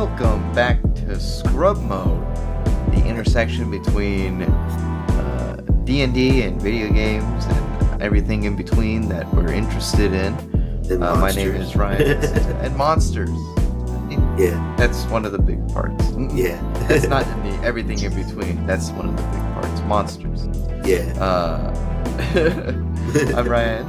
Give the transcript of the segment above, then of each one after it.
welcome back to Scrub Mode, the intersection between D&D and video games and everything in between that we're interested in. My name is Ryan, and monsters. Yeah, that's one of the big parts. Yeah, that's not everything in between. That's one of the big parts. Monsters. Yeah. I'm Ryan.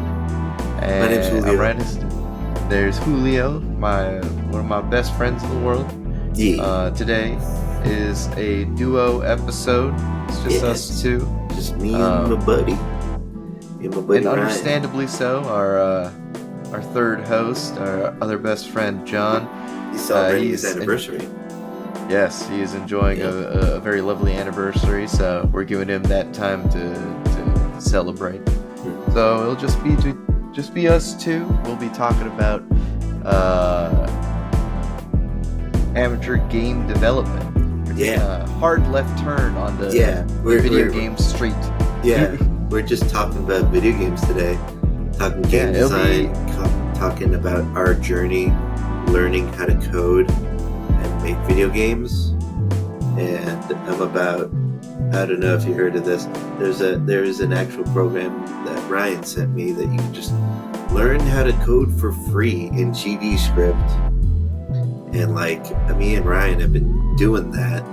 And my name's Julio. I'm Ryan. There's Julio, one of my best friends in the world. Yeah. Today is a duo episode. It's just us two. Just me and my buddy. And Ryan. Understandably so, our third host, our other best friend, John. He's celebrating his anniversary. Yes, he is enjoying a very lovely anniversary, so we're giving him that time to celebrate. Mm-hmm. So it'll just be us two. We'll be talking about amateur game development. Hard left turn on the video game street. Yeah, we're just talking about video games today. Talking game design, talking about our journey, learning how to code and make video games. And I don't know if you heard of this. There's an actual program that Ryan sent me that you can just learn how to code for free in GD script. And me and Ryan have been doing that.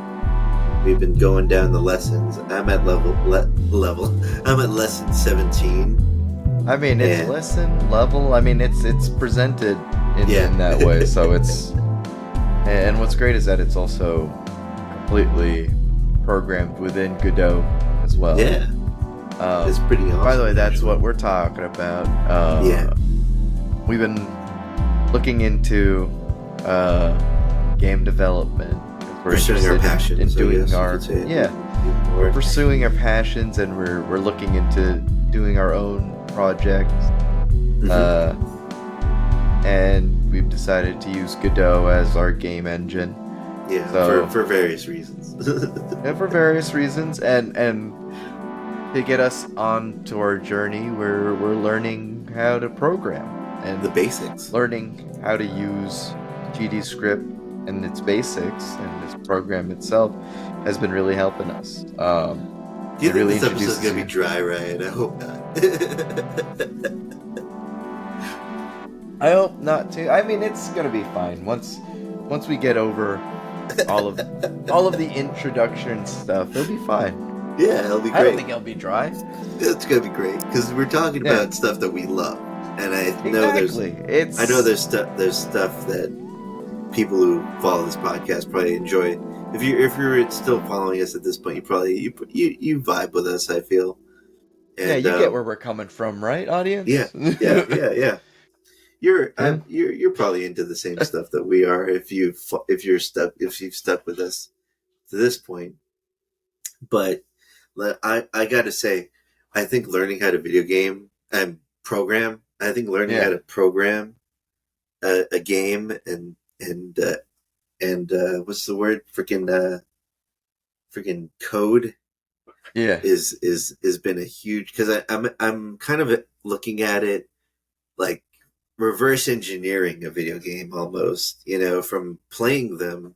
We've been going down the lessons. I'm at I'm at lesson 17. I mean, it's lesson level. I mean, it's presented in that way. So it's, and what's great is that it's also completely programmed within Godot as well. Yeah. It's pretty awesome. By the way, that's what we're talking about. We've been looking into game development. We're pursuing our passions. We're pursuing our passions, and we're looking into doing our own projects. Mm-hmm. And we've decided to use Godot as our game engine. Yeah, so, for various reasons. For various reasons, and to get us on to our journey, we're learning how to program and the basics. Learning how to use GD script and its basics, and this program itself has been really helping us. Do you think this episode's gonna be dry, Ryan? I hope not. I hope not too. I mean, it's gonna be fine once we get over all of the introduction stuff. It'll be fine. Yeah, it'll be great. I don't think it'll be dry. It's gonna be great because we're talking about stuff that we love, and I know there's stuff that people who follow this podcast probably enjoy. If you're still following us at this point, you probably you vibe with us, I feel. And, you get where we're coming from, right, audience? Yeah. You're probably into the same stuff that we are if you've stuck with us to this point. But I gotta say, I think learning how to video game and program. I think learning how to program a game and what's the word? Freaking code. Yeah, is been a huge, because I'm kind of looking at it like reverse engineering a video game almost, from playing them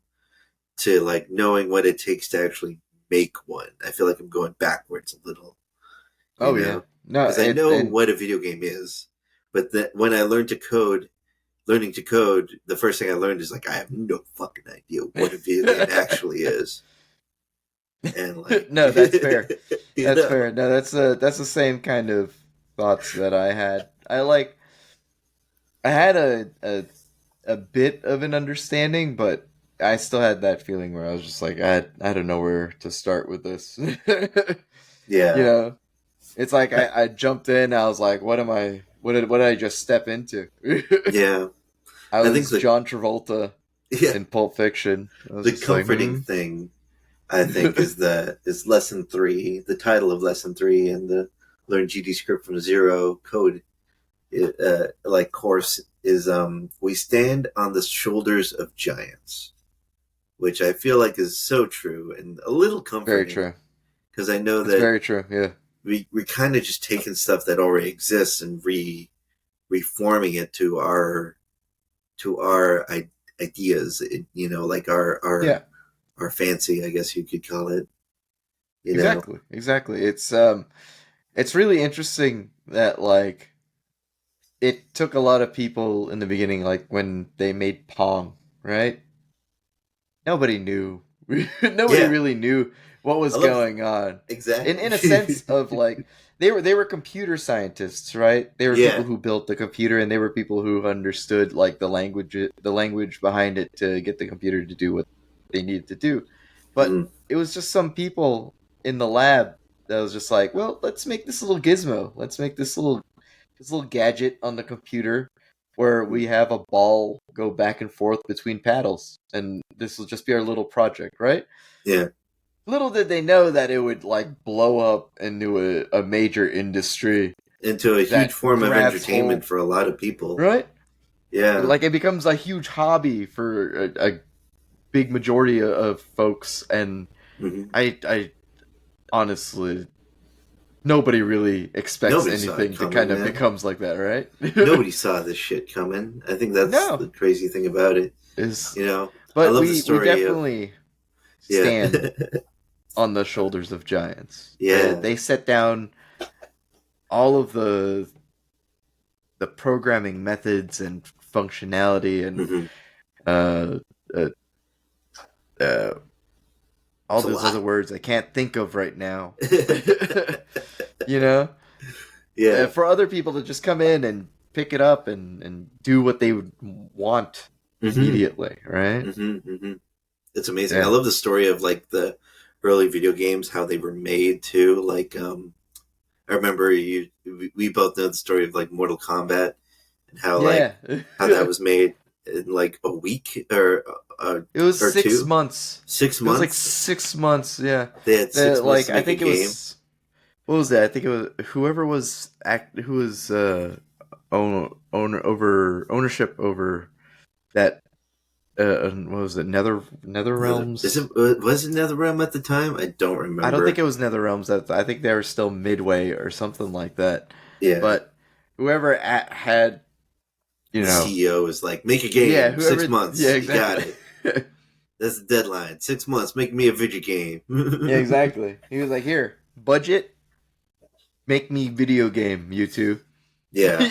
to knowing what it takes to actually make one. I feel like I'm going backwards a little. Oh yeah, no, because I know what a video game is, but when I learning to code, the first thing I learned is I have no fucking idea what a video game actually is. And no, that's fair. That's fair. No, that's the same kind of thoughts that I had. I had a bit of an understanding, but I still had that feeling where I was just I don't know where to start with this. Yeah. It's I jumped in. I was like, what did I just step into? Yeah. I think John Travolta in Pulp Fiction. The comforting thing, I think, is lesson 3. The title of lesson 3 and the Learn GD Script from Zero code course is we stand on the shoulders of giants, which I feel like is so true and a little comforting. Very true. Because I know that very true. Yeah, we're kind of just taking stuff that already exists and reforming it to our ideas, like our Yeah, our fancy, I guess you could call it. You know, exactly, exactly. It's really interesting that like it took a lot of people in the beginning, like when they made Pong, right? Nobody knew. Nobody yeah, really knew what I was love going on. exactly. In a sense of like they were computer scientists, right? They were people Yeah. who built the computer and they were people who understood like the language behind it to get the computer to do what they needed to do. But Mhm. it was just some people in the lab that was just like, well, let's make this little gizmo. Let's make this little gadget on the computer where we have a ball go back and forth between paddles, and this will just be our little project, right? Yeah. Little did they know that it would like blow up into a major industry Into a huge that form of grabs entertainment hold, for a lot of people. right? Yeah. Like it becomes a huge hobby for a big majority of folks, and Hmm. I honestly nobody really expects Nobody saw it anything to coming, kind of man. becomes like that, right? Nobody saw this shit coming. I think that's No, the crazy thing about it. is I but love the we story of definitely yeah, stand on the shoulders of giants. They yeah. they set down all of the programming methods and functionality and Hmm. uh, uh, uh, all It's a those other lot. words I can't think of right now. you know, Yeah. for other people to just come in and pick it up and do what they would want Hmm. immediately, right? Hmm. Hmm. It's amazing. I Yeah, love the story of like the early video games, how they were made too. Like, I remember we both know the story of like Mortal Kombat and yeah. how that was made in like a week uh, It was or six two, months. six It was like months. 6 months. Yeah, They had 6 months like to I make a think it game. was. What was that? I think it was whoever was who was ownership over that. What was it? Nether Is realms. it was it NetherRealm at the time? I don't I don't think remember. it was Nether realms. That I think they were still midway or something like that. Yeah, But whoever had, you the know, CEO was like, "Make a yeah, game, six whoever, yeah, months. You got exactly. it. That's the deadline. 6 months. Make me a video game." Yeah, exactly. He was like, "Here, budget, make me video game, you two." Yeah.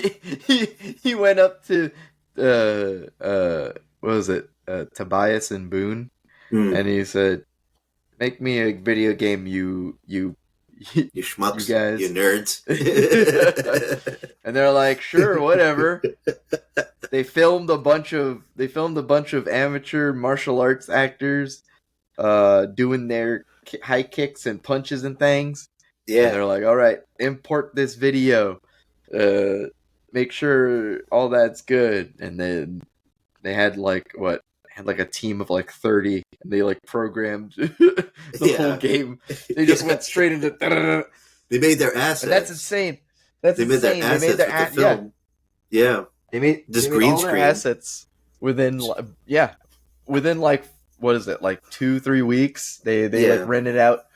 He went up to what was it? Tobias and Boone, Mm. and he said, "Make me a video game, you You you schmucks. You guys." nerds. And they're like, "Sure, whatever." They filmed a bunch of amateur martial arts actors doing their high kicks and punches and things, and Yeah. they're like, "All right, import this video. Uh, make sure all that's good." And then they had like a team of like 30, and they like programmed the whole Yeah. game. They just Yeah. went straight into, They made their and that's assets. insane. That's They made their insane. They made assets their with the yeah. film. Yeah. They made Just they made green all their screen. assets within within like what is it, like 2-3 weeks. They like Yeah. rented out.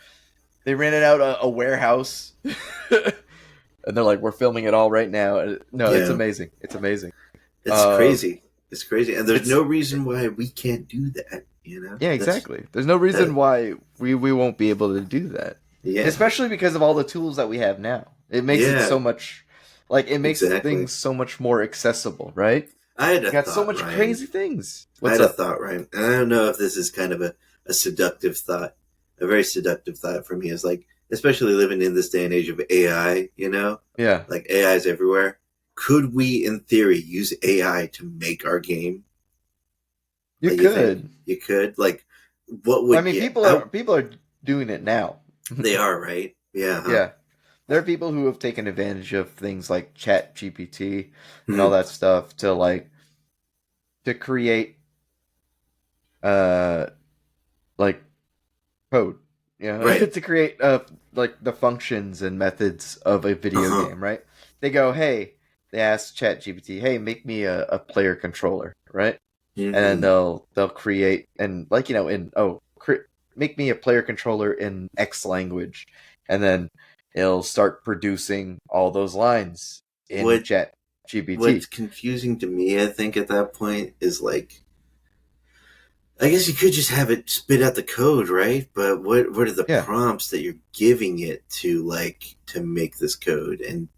They rented out a warehouse, and they're like, "We're filming it all right now." No, it's Yeah. amazing. It's amazing. It's Um, crazy. It's crazy. And there's it's no reason why we can't do that. Yeah, That's exactly. There's no reason that. why we won't be able to do that, Yeah. especially because of all the tools that we have now. It makes it Yeah. so much like it makes Exactly. things so much more accessible, right? I had You a got so thought, much Ryan. crazy things. I What's had a up? thought, Ryan. And I don't know if this is kind of a seductive thought. A very seductive thought for me is like, especially living in this day and age of AI, Yeah, like AI is everywhere. Could we, in theory, use AI to make our game? you Like, you think could. you could? Like, what I would mean, you? people are doing it now. They are right. Yeah. Huh? Yeah, there are people who have taken advantage of things like Chat GPT and all Hmm. that stuff to create uh like code, Right. to create like the functions and methods of a Uh video huh. game, right? They go, hey, they ask ChatGPT, hey, make me a player controller, right? And then Hmm. they'll create and like in make me a player controller in X language, and then it'll start producing all those lines in What Chat GPT. What's confusing to me, I think, at that point is like I guess you could just have it spit out the code, right? But what are the Yeah, prompts that you're giving it to to make this code? And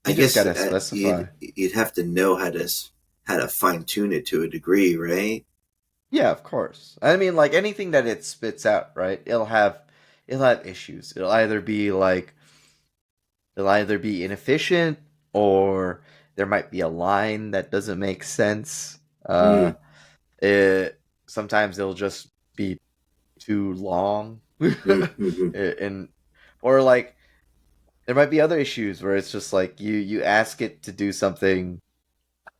I you just guess gotta specify. you'd have to know how to fine tune it to a degree, right? Yeah, of course. I mean, like anything that it spits out, right? It'll have issues. It'll either be inefficient or there might be a line that doesn't make sense. Mm, It sometimes it'll just be too long, mm-hmm. and or like there might be other issues where it's just like you ask it to do something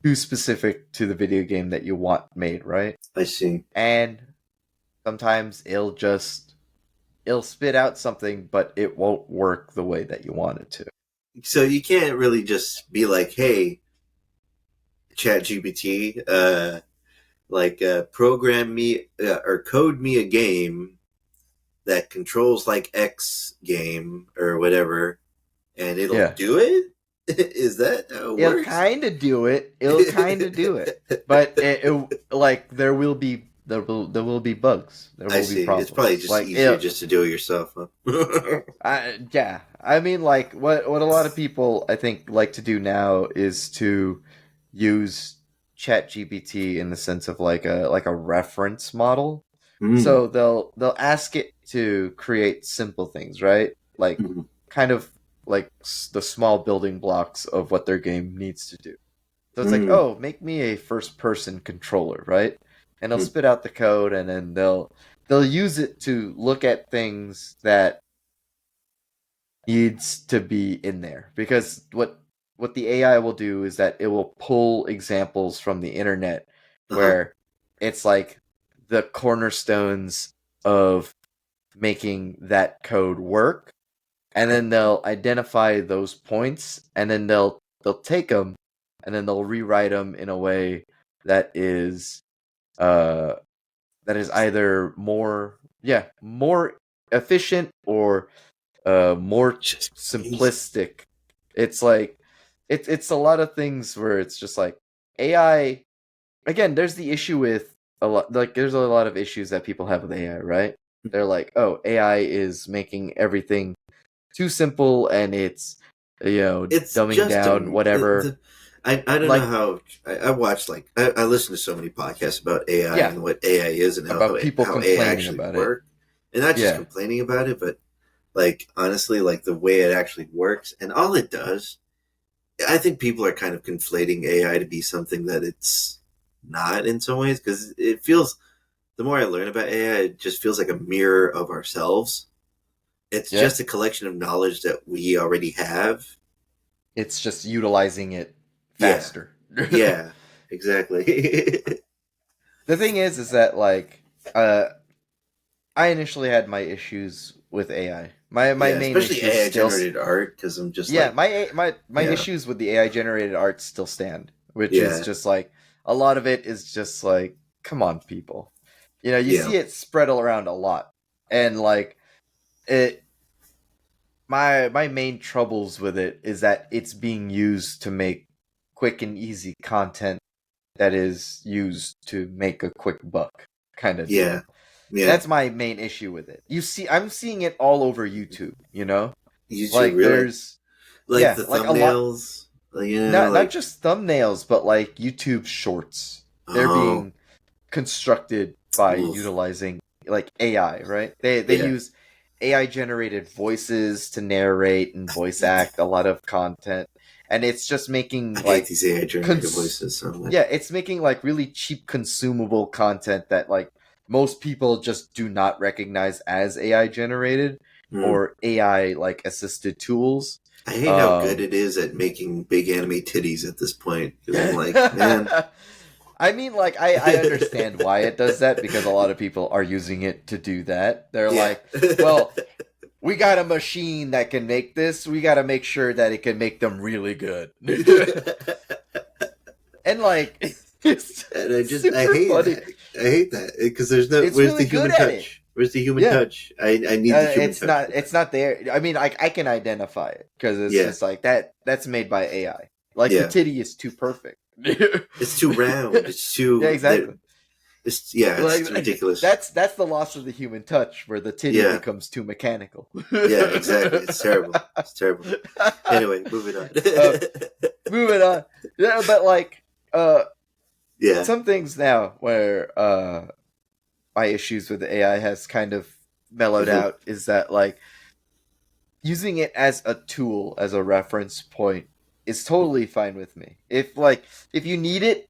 too specific to the video game that you want made, right? I see. And sometimes it'll spit out something, but it won't work the way that you want it to. So you can't really just be like, "Hey, Chat GPT, program me or code me a game that controls like X game or whatever, and it'll Yeah, do it." Is that how it it'll works? kind of do it. It'll kind of do it, but like there will be bugs. There I will be see. It's probably problems. just Like easier just to do it yourself, huh? yeah. I mean, like what a lot of people I think like to do now is to use ChatGPT in the sense of like a reference model. Mm, So they'll ask it to create simple things, right? Like mm, kind of like the small building blocks of what their game needs to do. So it's like, mm, oh, make me a first person controller, right? And they'll mm, spit out the code and then they'll use it to look at things that needs to be in there because what the AI will do is that it will pull examples from the internet uh-huh. where it's like the cornerstones of making that code work, and then they'll identify those points and then they'll take them and then they'll rewrite them in a way that is uh that is either more efficient or more Just crazy. simplistic. It's like it's a lot of things where it's just like AI. Again, there's the issue with a lot. Like there's a lot of issues that people have with AI, right? They're like, oh, AI is making everything too simple and it's It's dumbing just down whatever. I don't know Like how I watched I listen to so many podcasts about AI yeah, and what AI is and about people how AI complaining actually about it. work, and not just Yeah, complaining about it, but like honestly, like the way it actually works and all it does. I think people are kind of conflating AI to be something that it's not in some ways because it feels. The more I learn about AI, it just feels like a mirror of ourselves. It's yeah. just a collection of knowledge that we already have. It's just utilizing it Yeah, faster. yeah, exactly. The thing is that like uh I initially had my issues with AI. My Yeah, main especially issues AI still generated art because I'm just yeah, like, my yeah, issues with the AI generated art still stand, which is yeah, just like a lot of it is just like come on people. You yeah. see it spread all around a lot. And like it my main troubles with it is that it's being used to make quick and easy content that is used to make a quick buck kind of Yeah, deal. yeah. That's my main issue with it. I'm seeing it all over YouTube. YouTube, Like really? there's Like yeah, the like a lot thumbnails, not just thumbnails, but like YouTube shorts. They're oh, being constructed by oof, utilizing like AI, right? They yeah. use AI generated voices to narrate and I voice hate that. act a lot of content, and it's just I making hate like these AI generated cons voices so much. yeah, it's making like really cheap consumable content that like most people just do not recognize as AI generated Mm. or AI like assisted tools. I hate how good Um it is at making big anime titties at this point because I'm like, man, I mean, like, I understand why it does that because a lot of people are using it to do that. They're yeah. like, well, we got a machine that can make this. We got to make sure that it can make them really good. And, like, it's And I super hate funny. that. I hate that because there's no. It's Where's the really good human at it. touch? Where's the human Yeah. touch? I need the human touch for It's that. not there. I mean, I can identify it because it's Yeah, just like that's made by AI. Like, the yeah. titty is too perfect. It's too round. It's Yeah, too. exactly. It's ridiculous. That's the loss of the human touch, where the titty becomes too mechanical. Yeah, exactly. It's terrible. It's terrible. Anyway, moving on. Moving on. Yeah, but like, yeah, some things now where my issues with AI has kind of mellowed out is that, like, using it as a tool, as a reference point, is totally fine with me. If you need it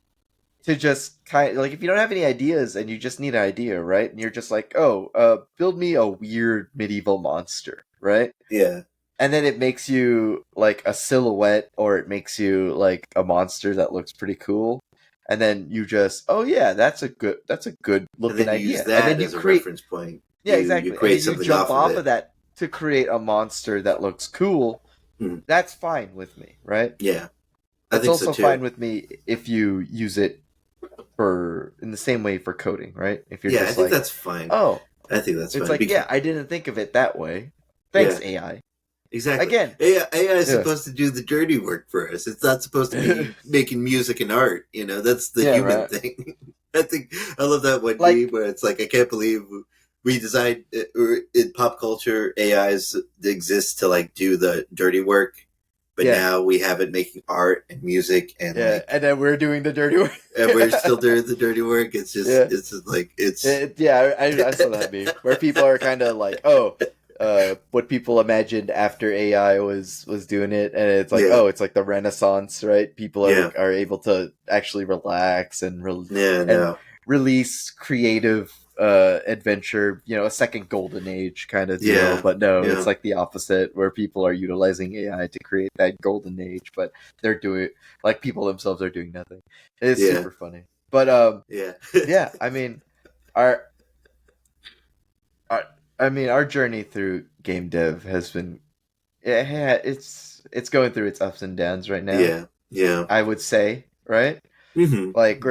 to just kind of, like, if you don't have any ideas and you just need an idea, right? And you're just like, oh, build me a weird medieval monster, right? Yeah. And then it makes you like a silhouette, or it makes you like a monster that looks pretty cool. And then you just, oh yeah, that's a good looking and then you idea. use that and then as a reference point. Yeah, exactly. You create and then something you jump off of of that to create a monster that looks cool. Mm. That's fine with me, right? Yeah. It's also fine with me if you use it in the same way for coding, right? If you're I think that's fine. Oh, I think that's fine. It's like, I didn't think of it that way. Thanks, AI. Exactly. Again, AI is supposed to do the dirty work for us. It's not supposed to be making music and art. That's the human thing. I love that one meme where it's like, I can't believe we designed, or in pop culture, AIs exist to like do the dirty work, but now we have it making art and music and and then we're doing the dirty work, and we're still doing the dirty work. It's just it's just like I saw that meme where people are kind of like, what people imagined after AI was doing it, and it's like, it's like the Renaissance, right? People are able to actually relax and release creative adventure, a second golden age kind of deal. But no, it's like the opposite, where people are utilizing AI to create that golden age, but they're doing, like, people themselves are doing nothing. It's super funny. But I mean, our journey through game dev has been, it's going through its ups and downs right now. I would say, right? Mm-hmm. Like,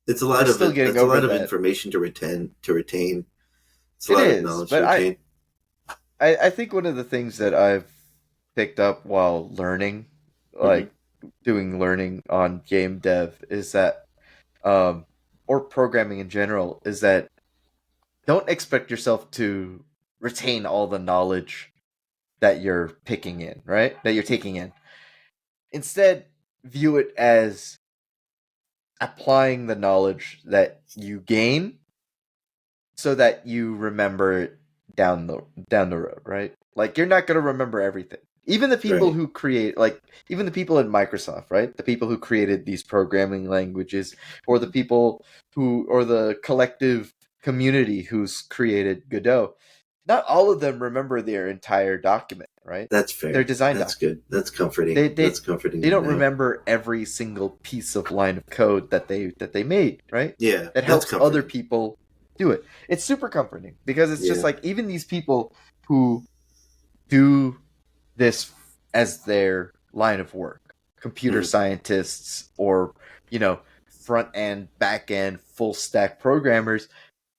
it's a lot of information to retain. It's a lot of knowledge to retain. I think one of the things that I've picked up while learning, like learning on game dev, is that, or programming in general, is that don't expect yourself to retain all the knowledge that you're picking in, right? That you're taking in. Instead, view it as applying the knowledge that you gain so that you remember it down the road, right? Like, you're not going to remember everything. Even the people who create, like, even the people in Microsoft, right? The people who created these programming languages, or the people or the collective community who's created Godot, not all of them remember their entire document, right? That's fair. Their design That's document. Good. That's comforting. That's comforting. They don't remember every single piece of line of code that they made, right? Yeah. That helps other people do it. It's super comforting, because it's just like, even these people who do this as their line of work, computer scientists, or, front end, back end, full stack programmers,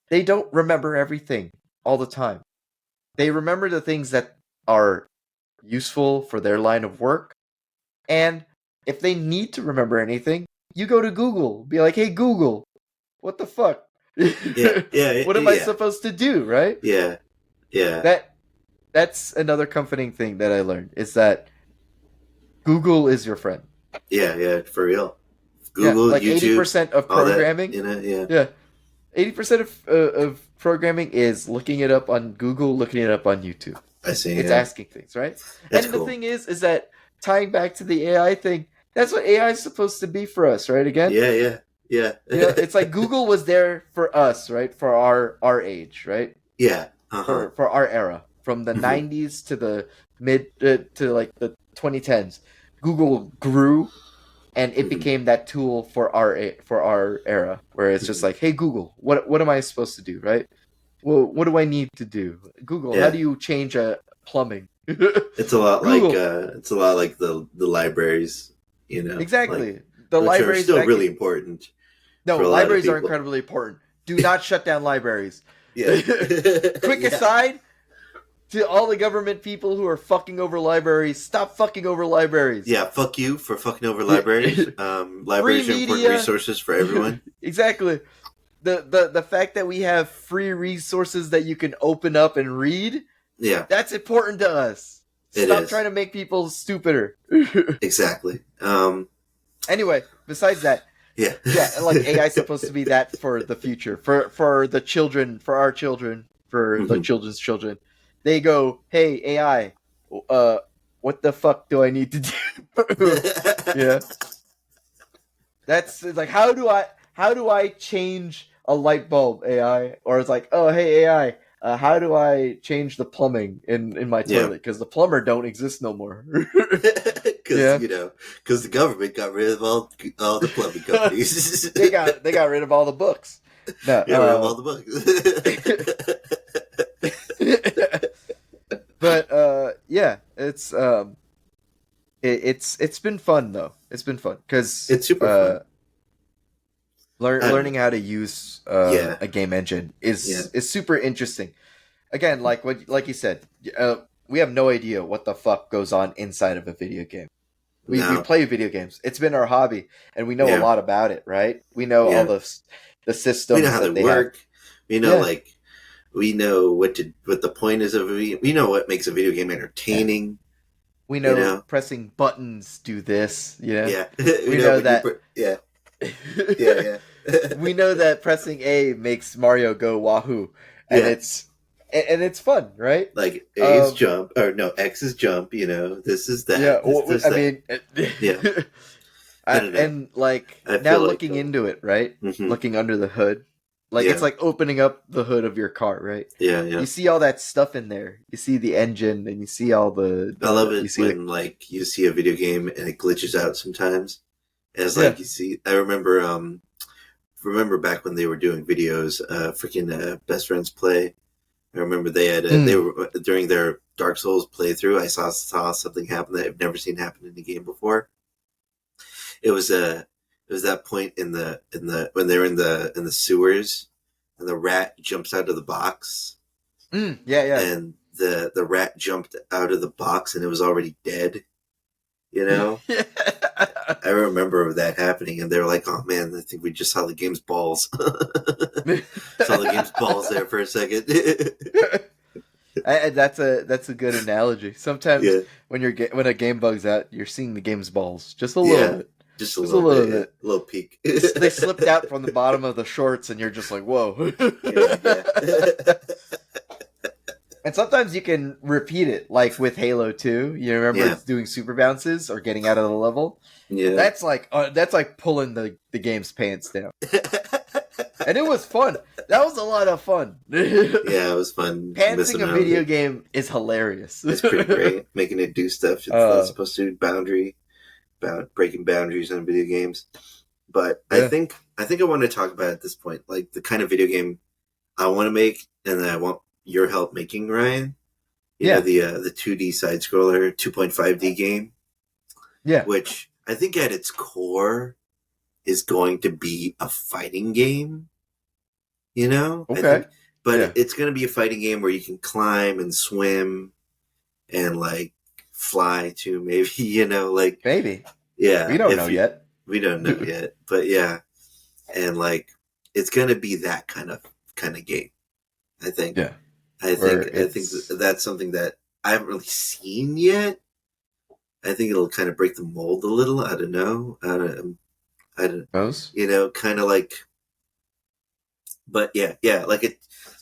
they don't remember everything all the time. They remember the things that are useful for their line of work. And if they need to remember anything, you go to Google, be like, hey, Google, what the fuck? What am I supposed to do, right? That's another comforting thing that I learned, is that Google is your friend. For real. Google, like YouTube, 80% of programming. 80% of programming is looking it up on Google, looking it up on YouTube. I see. It's asking things, right? That's cool. The thing is that, tying back to the AI thing, that's what AI is supposed to be for us, right? Again? Yeah. It's like Google was there for us, right? For our age, right? Yeah. For our era. From the 90s to the mid to like the 2010s. Google grew, and it became that tool for our era, where it's just like, hey, Google, what am I supposed to do, right? Well, what do I need to do? Google, how do you change a plumbing? It's a lot like the libraries, Exactly. Like, the libraries are still really important. No, libraries are incredibly important. Do not shut down libraries. Yeah. Quick aside, to all the government people who are fucking over libraries, stop fucking over libraries. Yeah, fuck you for fucking over libraries. Libraries are important resources for everyone. Exactly. the fact that we have free resources that you can open up and read, Yeah, that's important to us. it Stop trying is. to make people stupider. Exactly. Anyway, besides that, Yeah. yeah, like AI is supposed to be that for the future, for the children, for our children, for the Mhm. children's children. They go, "Hey AI, uh, what the fuck do I need to do?" Yeah, that's it's like how do I change a light bulb, AI? Or it's like, oh hey AI, how do I change the plumbing in my Yeah. toilet? Because the plumber don't exist no more. Because Yeah, because the government got rid of all the plumbing companies. they got rid of all the books. No, Got rid of all the but yeah, it's been fun though. It's been fun because It's super fun. I don't learning know. how to use Yeah. a game engine Yeah. is super interesting. Again, like you said, we have no idea what the fuck goes on inside of a video game. We No. play video games. It's been our hobby, and we know a Yeah. lot about it, right? We know all Yeah. the We know systems how they that they have. work. We know Yeah, like we know what the point is of a video. We know what makes a video game yeah. entertaining. We You know know. pressing buttons do this. Yeah, Yeah. We we know know when you. that. Yeah. Yeah. Yeah. We know that pressing A makes Mario go wahoo, and Yeah. it's fun, right? Like A is Um, jump, or no, X is jump. This is yeah. that. This does I that. mean, Yeah. I don't know. and like I now feel like. looking into it, right? Hmm. Looking under the hood, like it's Yeah. like opening up the hood of your car, right? Yeah. Yeah. You see all that stuff in there. You see the engine, and you see all I love you it see the when like you see a video game and it glitches out sometimes. And it's yeah. like you see. I remember back when they were doing videos. Freaking best friends play. I remember they Mm. were during their Dark Souls playthrough. I saw something happen that I've never seen happen in the game before. It was it was that point in the when they're in the sewers and the rat jumps out of the box Mm. Yeah, yeah. and the rat jumped out of the box and it was already dead. You know, I remember that happening, and they were like, "Oh man, I think we just saw the game's balls." Saw the game's balls there for a second. And that's a good analogy. Sometimes Yeah, when a game bugs out, you're seeing the game's balls just a little yeah, bit, just a just a little little bit. Yeah, bit. a little peek. They slipped out from the bottom of the shorts, and you're just like, whoa. Yeah, yeah, And sometimes you can repeat it, like with Halo 2. You remember yeah, it's doing super bounces or getting out of the level. yeah. That's like pulling the game's pants down, and it was fun. That was a lot of fun. Yeah, it was fun Pantsing messing a around with video it. game is hilarious. It's pretty great, making it do stuff it's not uh, supposed to. Breaking boundaries on video games. But yeah, I think I want to talk about at this point, like the kind of video game I want to make, and that I want your help making, Ryan. yeah, The 2D side scroller 2.5D game, yeah. which I think at its core is going to be a fighting game. I Okay, think, but yeah, it's going to be a fighting game where you can climb and swim and like fly too, maybe. Like maybe yeah, we don't know if you yet. we don't know yet, but yeah, and like it's going to be that kind of game. I think. Yeah, where I think it's that's something that I haven't really seen yet. I think it'll kind of break the mold a little. I don't know. I don't. goes. Kind of like, but yeah, yeah, like a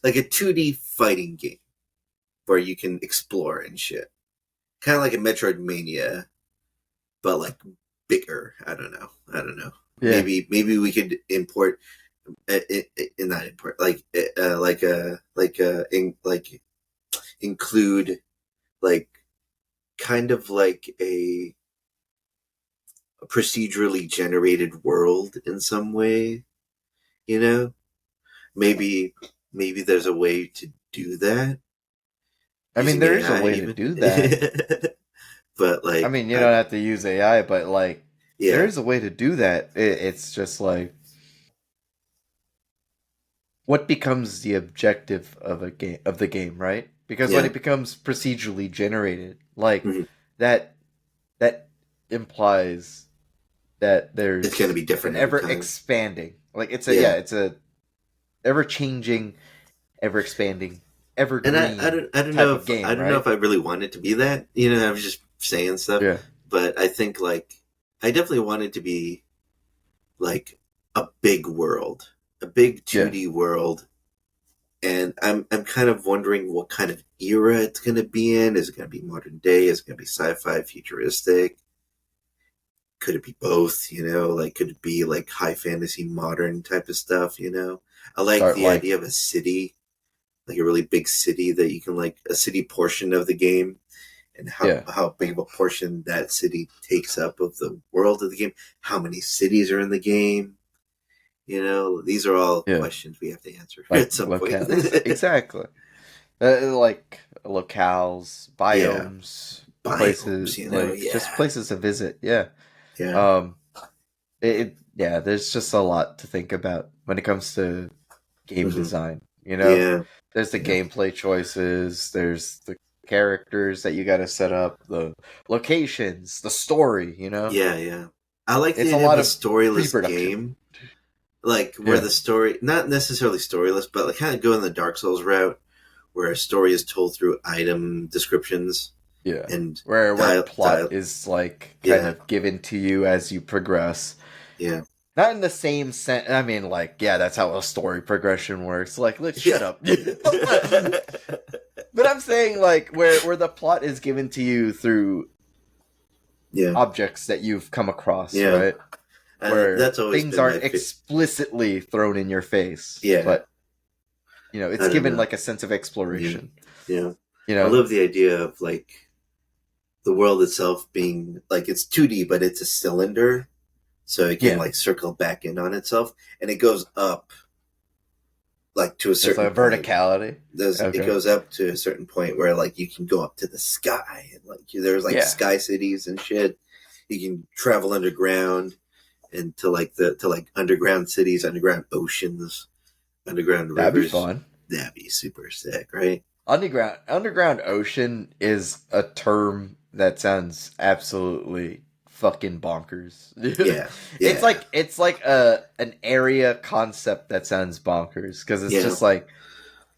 2D fighting game where you can explore and shit. Kind of like a Metroidvania, but like bigger. I don't know. I don't know. Yeah, Maybe we could import, not import, include like kind of like a procedurally generated world in some way. You know, maybe there's a way to do that I mean using there is a AI way to even. do that. But I like mean you don't have to use AI, but like there yeah, is a way to do that. It's just like what becomes the objective of a game of the game, right? Because when yeah, it becomes procedurally generated, like mhm. that that implies that It's going to there's be an different every ever time. expanding. Like it's a yeah, Yeah, it's a ever changing, ever expanding, And evergreen I don't type know of if I game, don't know right? if I really want it to be that. I was just saying stuff, Yeah, but I think like I definitely want it to be like a big world, a big yeah. 2D world, and I'm kind of wondering what kind of era it's going to be in. Is it going to be modern day? Is it going to be sci-fi, futuristic? Could it be both? Like could it be like high fantasy, modern type of stuff? I like Start the idea like of a city, like a really big city that you can like a city portion of the game, and yeah, how big of a portion that city takes up of the world of the game. How many cities are in the game? These are all yeah, questions we have to answer like at some point. locale. Exactly. Like locales, Yeah, biomes, biomes. places like just Yeah, places to visit. Yeah. yeah, Um. Yeah. There's just a lot to think about when it comes to game hmm design. yeah, There's the yeah, gameplay choices. There's the characters that you got to set up. The locations. The story. yeah, yeah. I like the It's a idea of lot a of storyless pre-production. game, like where Yeah. the story not necessarily storyless, but like kind of go in the Dark Souls route, where a story is told through item descriptions Yeah. and Where dial, plot dial. is like kind Yeah, of given to you as you progress. yeah, Not in the same sense. I mean, like, yeah, that's how a story progression works. Like, let's yeah. shut up. But I'm saying, like, where the plot is given to you through Yeah, objects that you've come across, yeah. right? Where That's always things been my aren't explicitly thrown in your face, yeah. but it's I don't given know. like a sense of Yeah, exploration. yeah. You I know, love the idea of like the world itself being like it's 2D, but it's a cylinder, so it can yeah. like circle back in on itself, and it goes up like to a There's certain a point. verticality. It Okay. goes up to a certain point where like you can go up to the sky, and like there's like Yeah, sky cities and shit. You can travel underground and to like underground cities, underground oceans, underground that'd be rivers. fun. That'd be super sick, right? Underground ocean is a term that sounds absolutely fucking bonkers. Yeah, it's yeah, like it's like a an area concept that sounds bonkers because it's yeah, just like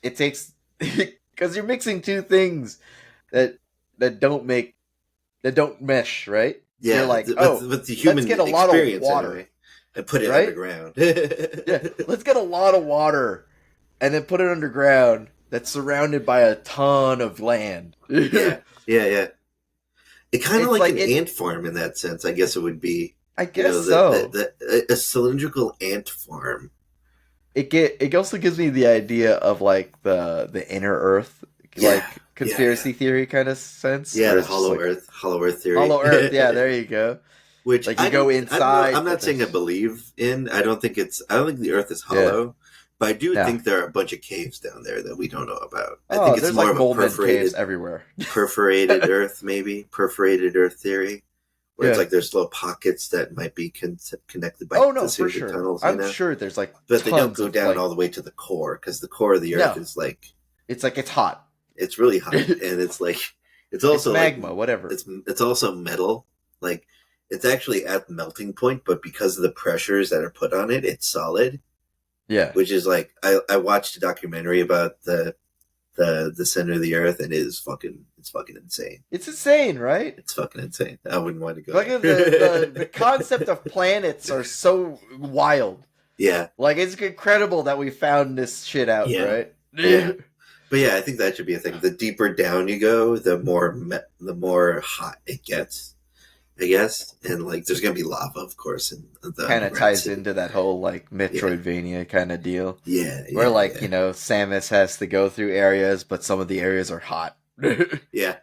it takes because you're mixing two things that that don't make that don't mesh, right? You're yeah. like, With oh, the let's human get a lot of experience water, anyway, and put it right? underground. Yeah, let's get a lot of water and then put it underground that's surrounded by a ton of land. Yeah, yeah, yeah. It kind of It's like like an it ant farm in that sense. I guess it would be, I guess so. a cylindrical ant farm. It also gives me the idea of like the inner earth, Yeah, like yeah, yeah, conspiracy theory kind of sense yeah. where The it's just like Hollow Earth theory. hollow earth. Yeah, there you go. Which Like you go I don't know. I'm inside, not but saying I there's believe in. I don't think the Earth is yeah. hollow, but I do No. think there are a bunch of caves down there that we don't know about. I think Oh, it's there's more like of a molten caves everywhere. perforated Earth, maybe perforated Earth theory, where it's Yeah. like there's little pockets that might be connected by Oh the no, for series of sure. tunnels. I'm sure there's like But they don't tons go of down like all the way to the core because the core of the Earth no. is like It's like it's hot. it's really hot, and it's like it's It's also like magma, whatever. it's also metal. Like it's actually at the melting point, but because of the pressures that are put on it, it's solid. Yeah. Which is like I watched a documentary about the center of the Earth, and it's fucking insane. It's insane, right? It's fucking insane. I wouldn't want to go Like the there. concept of planets are so wild. Yeah, Like it's incredible that we found this shit out, yeah, right? yeah. But yeah, I think that should be a thing. The deeper down you go, the more hot it gets, I guess. And like, there's gonna be lava, of course, in the Kind of underground ties city. into that whole like Yeah, Metroidvania kind of deal. yeah, Where yeah, like, yeah, Samus has to go through areas, but some of the areas are hot. yeah.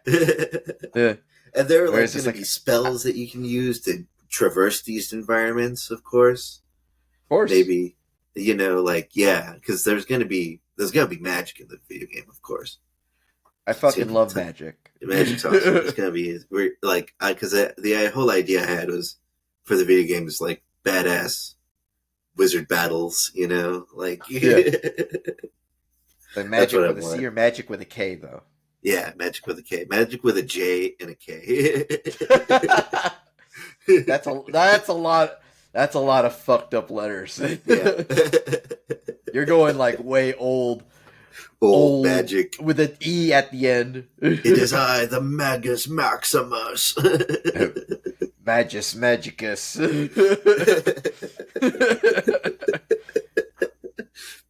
Yeah. And there are like Whereas going just to be like spells that you can use to traverse these environments. Of course, of course. maybe like yeah, because there's gonna be magic in the video game, of course. I It's fucking gonna be love magic. magic's awesome. It's gonna be we're like because the whole idea I had was for the video games like badass wizard battles. Like Yeah. The that's magic what I with a C want. or magic with a K though. Yeah, magic with a K, magic with a J and a K. That's a lot of fucked up letters. Yeah. You're going like way old, Old old magic. with an E at the end. It is I, the Magus Maximus. Magus Magicus.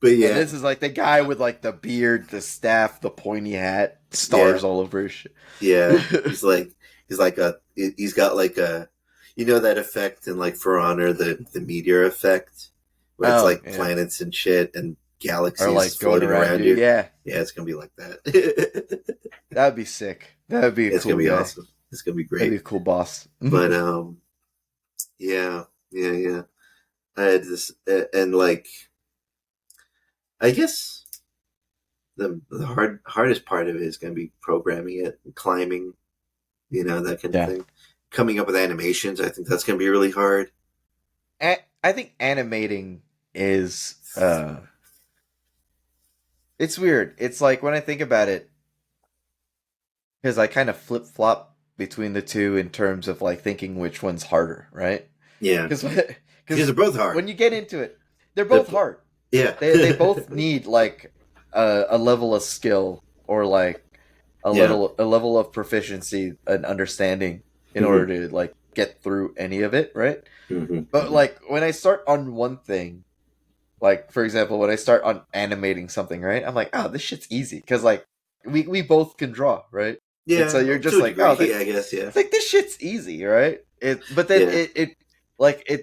But yeah, And this is like the guy with like the beard, the staff, the pointy hat, yeah, stars all over his shit. yeah. He's got like a, you know that effect in like For Honor, the meteor effect, where it's Oh, like yeah. planets and shit and Or galaxies like going floating around around you. you. Yeah. Yeah, it's gonna be like that. That'd be sick. That'd be a It's cool gonna be guy. awesome. It's gonna be That'd be a great. cool boss. But yeah, yeah, yeah. I had this, and like, I guess the hardest part of it is going to be programming it, and climbing, that kind of Yeah. thing. Coming up with animations, I think that's going to be really hard. I think animating is it's weird. It's like when I think about it, because I kind of flip flop between the two in terms of like thinking which one's harder, right? Yeah, Because they're both hard. when you get into it, they're both hard. Yeah, They both need like a level of skill or like a level of proficiency and understanding in order to like get through any of it, right? Mm-hmm. But like when I start on one thing, like for example, when I start on animating something, right? I'm like, oh, this shit's easy because like we both can draw, right? Yeah, And so you're just like, degree, I guess, yeah. It's like this shit's easy, right? But then it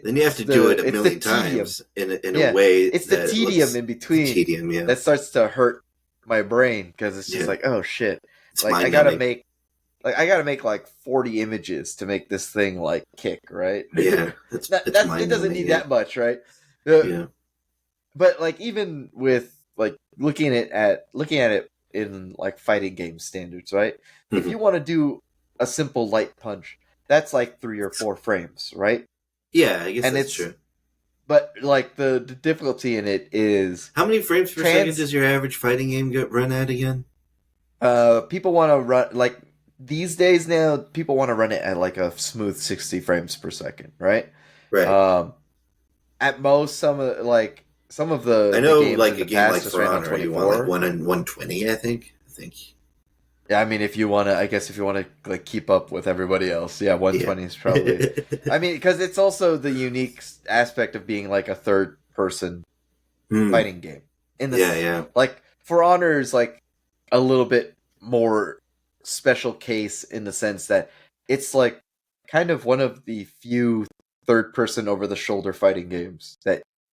then you have to do it a million times in a way. It's the tedium in between. Tedium, yeah. That starts to hurt my brain because it's just like, oh shit, it's like I gotta make like 40 images to make this thing like kick, right? Yeah, it doesn't need that much, right? Yeah. But like even with like looking at it in like fighting game standards, right? If you want to do a simple light punch, that's like 3 or 4 frames, right? Yeah, I guess that's true. But like the difficulty in it is, how many frames per second does your average fighting game run at again? People want to run like these days now. People want to run it at like a smooth 60 frames per second, right? Right. At most, some of the I know the like a game like For Honor, you want like 120. I think. Yeah, I mean, if you want to like keep up with everybody else, yeah, 120 is probably. I mean, because it's also the unique aspect of being like a third person fighting game. Like For Honor is like a little bit more special case in the sense that it's like kind of one of the few third person over the shoulder fighting games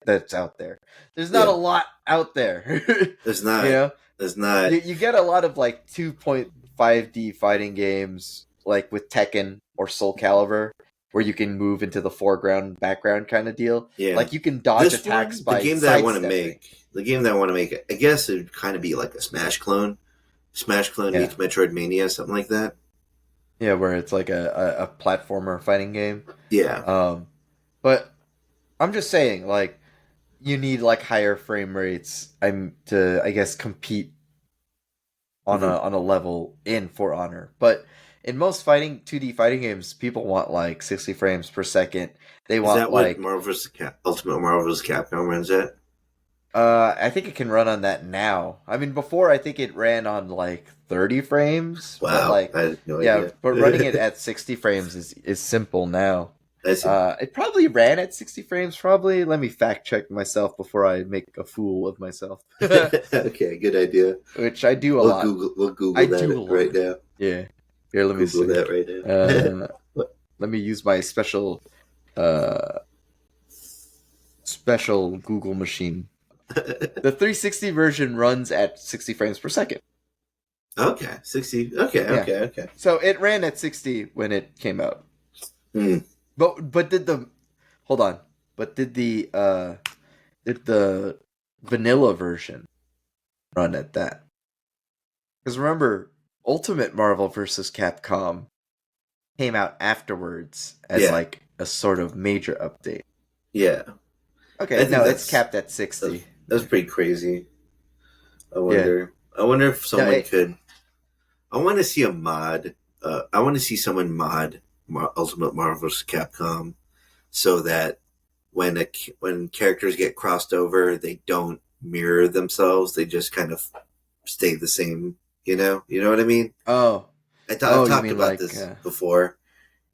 that's out there. There's not a lot out there. There's not. There's not. You get a lot of like 2.5D fighting games, like with Tekken or Soul Calibur, where you can move into the foreground, background kind of deal. Yeah. Like you can dodge attacks by the game that I want to make. The game that I want to make, I guess it would kind of be like a Smash clone. Smash clone meets Metroidvania, something like that. Yeah, where it's like a platformer fighting game. Yeah. But I'm just saying, like, you need like higher frame rates to I guess compete on a level in For Honor. But in most 2D fighting games, people want like 60 frames per second. They want like Ultimate Marvel vs. Capcom runs at. I think it can run on that now. I mean, before I think it ran on like 30 frames. Wow, but I had no idea. But running it at 60 frames is simple now. It probably ran at 60 frames. Probably. Let me fact check myself before I make a fool of myself. Okay, good idea. Which I do a lot. We'll Google that right now. Yeah. Here, let me Google that right now. Let me use my special Google machine. The 360 version runs at 60 frames per second. Okay, 60. Okay. So it ran at 60 when it came out. Mm. But did the vanilla version run at that? Because remember, Ultimate Marvel vs. Capcom came out afterwards as like a sort of major update. Yeah. Okay, it's capped at 60. That's pretty crazy. I wonder if someone could. I want to see a mod. I want to see someone mod Ultimate Marvel vs. Capcom, so that when characters get crossed over, they don't mirror themselves. They just kind of stay the same. You know what I mean. Oh, I've you talked mean about like this before.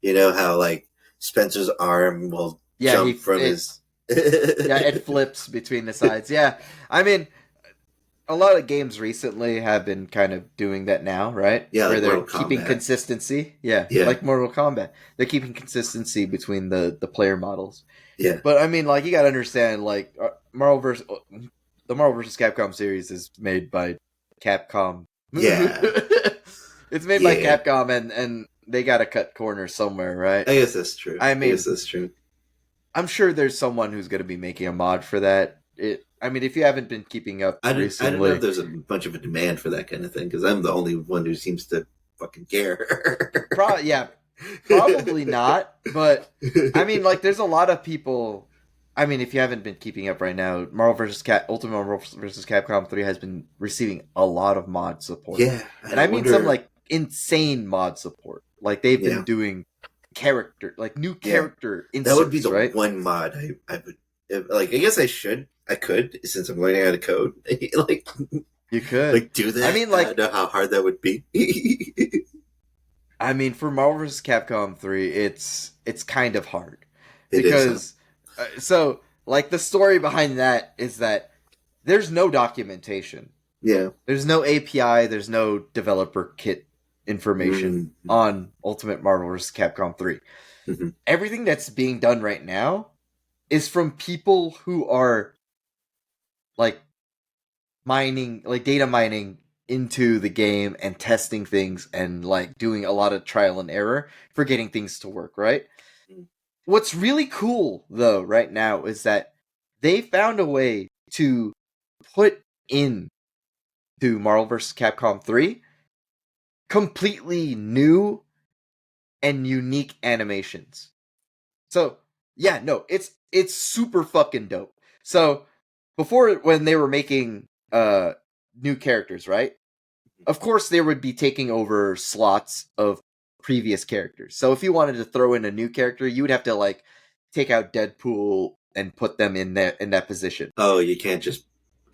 You know how like Spencer's arm will yeah, jump from it his. yeah, it flips between the sides. Yeah. I mean, a lot of games recently have been kind of doing that now, right? Yeah, Where like they're Mortal keeping Kombat. consistency. Yeah, Yeah, like Mortal Kombat. They're keeping consistency between the player models. yeah, But I mean, like you got to understand, like Marvel versus the Marvel versus Capcom series is made by Capcom. yeah, It's made by yeah. Capcom, and they got to cut corners somewhere, right? I guess that's true. I I guess mean, that's true. I'm sure there's someone who's going to be making a mod for that. I mean, if you haven't been keeping up I don't know if recently, there's a bunch of a demand for that kind of thing because I'm the only one who seems to fucking care. yeah, probably not. But I mean, like, there's a lot of people. I mean, if you haven't been keeping up right now, Ultimate Marvel versus Capcom 3 has been receiving a lot of mod support, Yeah, and I I mean some wonder. like insane mod support. Like they've been Yeah, doing new yeah, character that would be inserts, the right? one mod I would like. I guess I could since I'm learning how to code. like, You could. like do I that. mean, I don't like, know how hard that would be. I mean, for Marvel vs. Capcom 3, it's kind of hard It is, huh? because so like the story behind that is that there's no documentation. Yeah. There's no API, there's no developer kit information Mm-hmm. on Ultimate Marvel vs. Capcom 3. Mm-hmm. Everything that's being done right now is from people who are like data mining into the game and testing things and like doing a lot of trial and error for getting things to work, right? What's really cool though right now is that they found a way to put in to Marvel vs. Capcom 3 completely new and unique animations. So, yeah, no, it's super fucking dope. So, before when they were making new characters, right? Of course they would be taking over slots of previous characters. So if you wanted to throw in a new character, you would have to like take out Deadpool and put them in that position. Oh, you can't just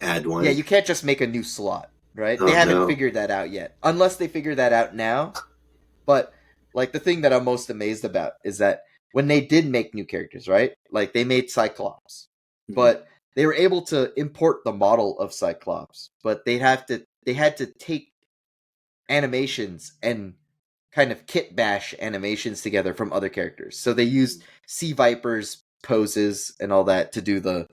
add Yeah, one. you can't just make a new slot, right? They Oh haven't no. figured that out yet. Unless they figure that out now. But like the thing that I'm most amazed about is that when they did make new characters, right? Like they made Cyclops, Mm-hmm. but they were able to import the model of Cyclops, but they had to take animations and kind of kit bash animations together from other characters. So they used Sea Viper's poses and all that to do the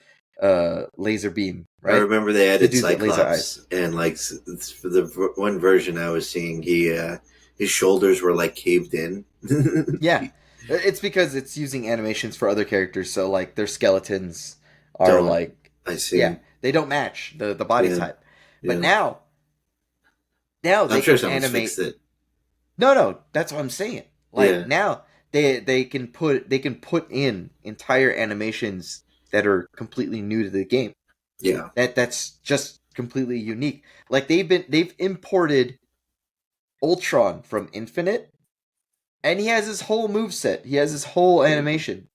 laser beam, I right? remember they To added do the laser Cyclops, eyes. and like for the one version I was seeing, his shoulders were like caved in. Yeah. It's because it's using animations for other characters, so like their skeletons are Don't like I yeah, see? they don't match the body Yeah, type. But yeah. now I'm they sure can someone's fixed animate. it. No, that's what I'm saying. Like Yeah, now they can put in entire animations that are completely new to the game. yeah. That's just completely unique. Like they've imported Ultron from Infinite, and he has his whole move set. He has his whole animation.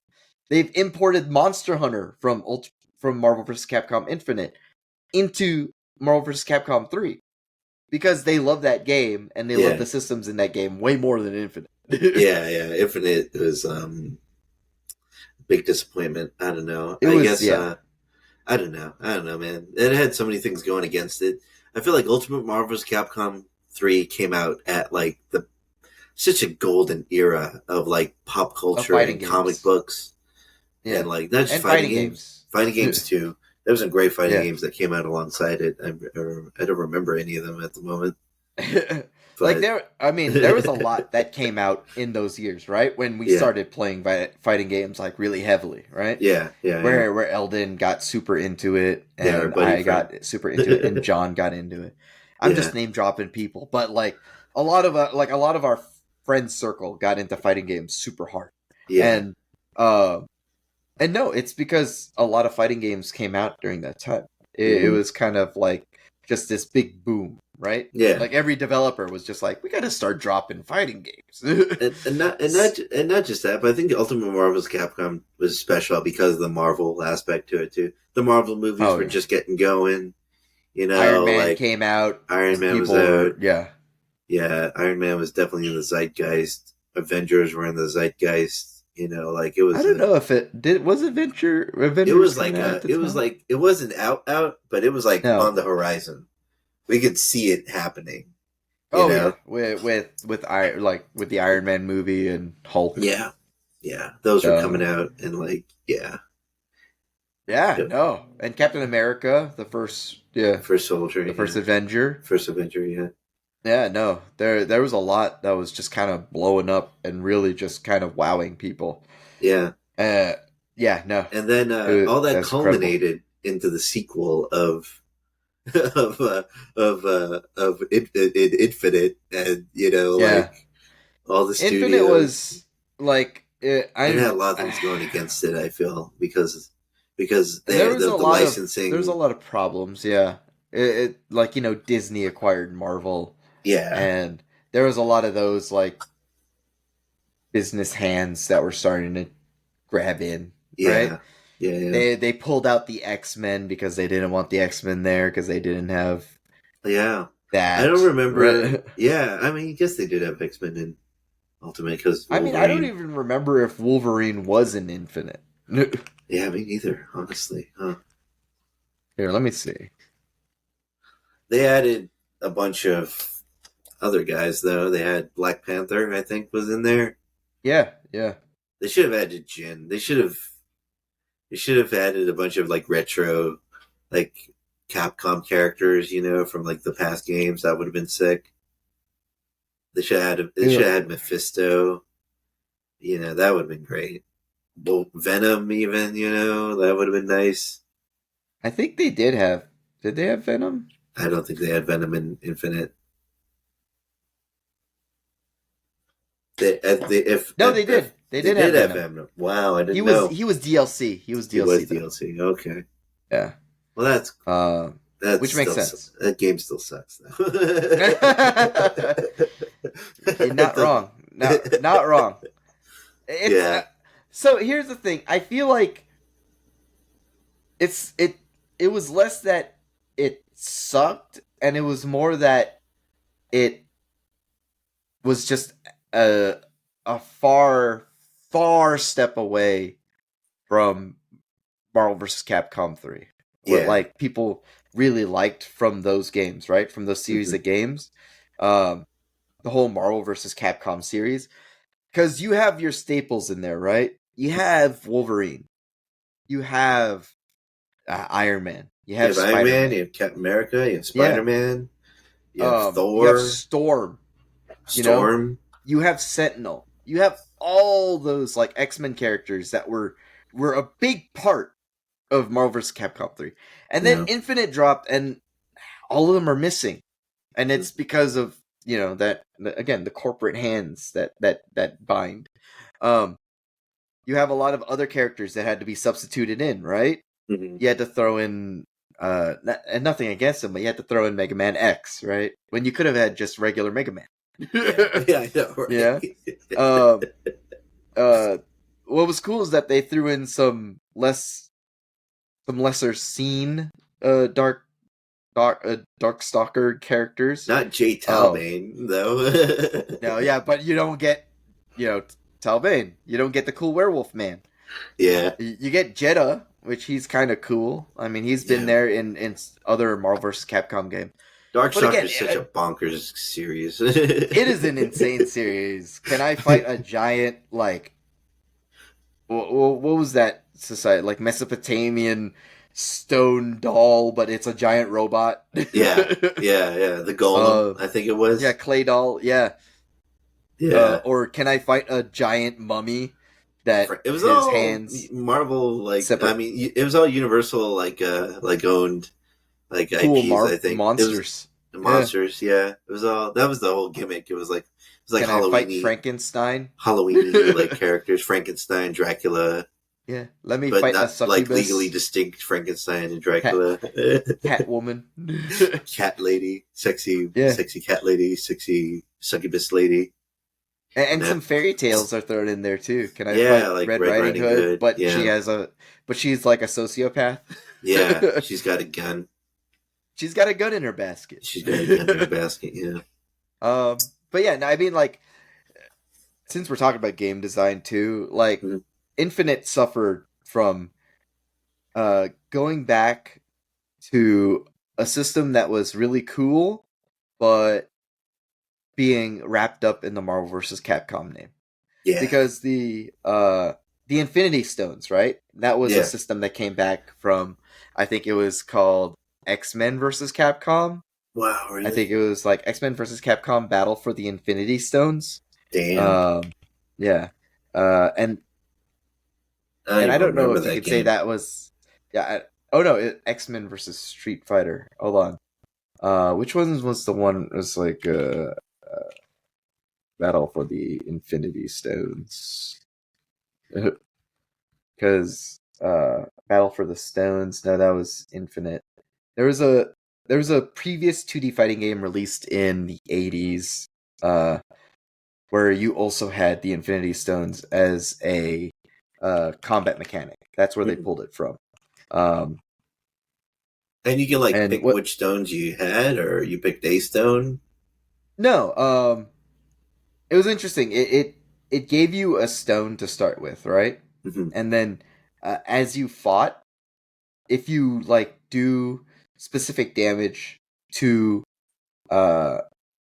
They've imported Monster Hunter from Marvel vs. Capcom Infinite into Marvel vs. Capcom 3 because they love that game and they love Yeah, the systems in that game way more than Infinite. yeah, yeah. Infinite was big disappointment. I don't know. It I was guess yeah, I don't know. I don't know, man. It had so many things going against it. I feel like Ultimate Marvel's Capcom 3 came out at like the such a golden era of like pop of culture fighting and comic games. books Yeah, and like not just and fighting fighting games. games too. There was some great fighting Yeah. games that came out alongside it. I don't remember any of them at the moment, Like but I mean, there was a lot that came out in those years, right? When we yeah, started playing fighting games like really heavily, right? yeah, yeah, yeah, Where Eldon got super into it, yeah. Our and buddy I friend. got super into it, and John got into it. I'm Yeah, just name dropping people, but like a lot of our friends circle got into fighting games super hard, yeah. and no, it's because a lot of fighting games came out during that time. It Mm-hmm. was kind of like just this big boom, right? Yeah, Like every developer was just like, we got to start dropping fighting games. and not just that, but I think Ultimate Marvel's Capcom was special because of the Marvel aspect to it too. The Marvel movies Oh were yeah, just getting going, Iron Man like came out. Iron Man was People out. were yeah. Yeah, Iron Man was definitely in the zeitgeist. Avengers were in the zeitgeist. Like it I was don't a know if it did. Was Avengers coming out at the time? it wasn't out, but it was like No. on the horizon. We could see it happening. You Oh yeah, know? with the Iron Man movie and Hulk. Yeah, yeah. Those were coming Uh, out, and yeah, yeah, yep. no, and Captain America, First Soldier, the first yeah. Avenger. First Avenger, yeah. Yeah, no, there was a lot that was just kind of blowing up and really just kind of wowing people. Yeah. Uh, yeah, no, And then all that that's incredible. culminated into the sequel of Infinite, and Yeah, all the Infinite studios. was like It had I a lot of things going against it. I feel because there they was a the lot of licensing. problems. Yeah, like Disney acquired Marvel, Yeah, and there was a lot of those like business hands that were starting to grab in, right? yeah, yeah, yeah, They pulled out the X-Men because they didn't want the X-Men there because they didn't have yeah. I don't that. remember. Right? Yeah, I mean, I guess they did have X Men in Ultimate because I mean, I don't Wolverine. even remember if Wolverine was an Infinite. Yeah, me neither. Honestly, huh? Here, let me see. They added a bunch of other guys though. They had Black Panther, I think, was in there. Yeah, yeah. They should have added Jin. They should have added a bunch of like retro, like Capcom characters, from like the past games. That would have been sick. They should Yeah. have had Mephisto. That would have been great. Well, Venom, even, that would have been nice. I think they did have. Did they have Venom? I don't think they had Venom in Infinite. No, they did. They They did have did have Venom. Venom. Wow, I didn't know. He was DLC. He was He was DLC though. DLC. Okay. Yeah. Well, that's Which makes still sense. that game still sucks though. You're not wrong. Not wrong. It's Yeah. so here's the thing. I feel like it's it was less that it sucked and it was more that it was just a far step away from Marvel vs. Capcom 3. What Yeah. like people really liked from those games, right? From those series Hmm. of games. Um the whole Marvel vs. Capcom series. Because you have your staples in there, right? You have Wolverine. You have Iron Man. You You have have Iron Spider Man, Man. you have Captain America, you have Spider Yeah. Man, you have You have Thor, Storm. You know, Storm. you have Sentinel. You have all those like X-Men characters that were a big part of Marvel vs. Capcom 3. And then Yeah. Infinite dropped and all of them are missing. And it's because of, that again, the corporate hands that bind. Um you have a lot of other characters that had to be substituted in, right? Mm-hmm. You had to throw in and nothing against them, but you had to throw in Mega Man X, right? When you could have had just regular Mega Man. Yeah, I know, Yeah. right? Um what was cool is that they threw in some lesser seen dark stalker characters. Not Jay Talbane, though. No, yeah, but you don't get Talbane. You don't get the cool werewolf man. Yeah, You get Jeddah, which he's kind of cool. I mean, he's been yeah. there in other Marvel vs. Capcom games. But Darkstalker again, is such a bonkers series. it is an insane series. Can I fight a giant like what was that society like Mesopotamian stone doll, but it's a giant robot? Yeah, yeah. The Golem, I think it was. Yeah, clay doll. Yeah. Yeah. Or can I fight a giant mummy that It was his all hands Marvel, like I separate? mean, it was all Universal, like owned, like Cool IPs. I think it was monsters. the Yeah. monsters. Yeah, it was all that was the whole gimmick. It was like Can I fight Halloweeny, Frankenstein? Halloweeny like characters, Frankenstein, Dracula. Yeah, let me but fight a not like legally succubus, distinct Frankenstein and cat, Dracula. cat woman. Cat lady, sexy, Yeah, sexy cat lady, sexy succubus lady. and Nah. some fairy tales are thrown in there too. Can I Yeah, fight like Red Red Riding Riding Hood? Hood. But Yeah, she's like a sociopath. yeah. She's got a gun. She's got a gun in her basket. She's got a gun in her basket. Yeah. But yeah, no, I mean, like, since we're talking about game design too, like, Mhm. Infinite suffered from going back to a system that was really cool, but being wrapped up in the Marvel vs. Capcom name. Yeah. Because the Infinity Stones, right? That was a Yeah. system that came back from, I think it was called X-Men versus Capcom. Wow. I think Really? it was like X-Men versus Capcom Battle for the Infinity Stones. Damn. Um, yeah. And I don't and I even don't know remember if you that could say game. that was yeah. Oh no, X-Men versus Street Fighter. Hold on. Which one was the one? It was like Battle for the Infinity Stones. Because Battle for the Stones. No, that was Infinite. There was a there was a previous 2D fighting game released in the 80s, where you also had the Infinity Stones as a combat mechanic. That's where they Mhm. pulled it from. Um, And you can like and pick what? which stones you had, or you picked a stone. No, it was interesting. It gave you a stone to start with, right? Hmm. And then as you fought, if you like do specific damage to uh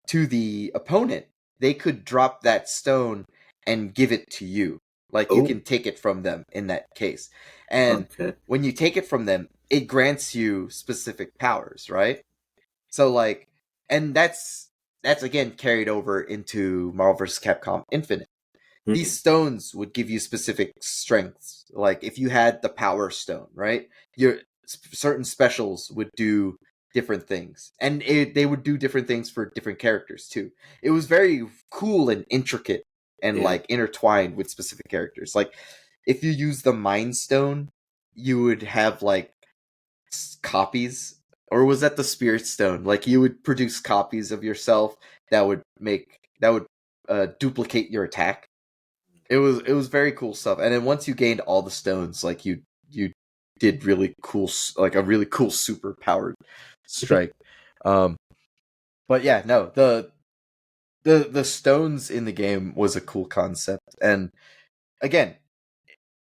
to the opponent, they could drop that stone and give it to you. Like you Oh, can take it from them in that case. And okay. when you take it from them, it grants you specific powers, right? So like and that's again carried over into Marvel vs. Capcom Infinite. These Hmm. stones would give you specific strengths. Like if you had the power stone, right? Your certain specials would do different things, and they would do different things for different characters too. It was very cool and intricate and Yeah. like intertwined with specific characters. Like if you use the Mind Stone, you would have like copies, or was that the Spirit Stone? Like you would produce copies of yourself that would duplicate your attack. It was very cool stuff. And then once you gained all the stones, like you did really cool, like a really cool super powered strike. Um, but yeah, no, the stones in the game was a cool concept. And again,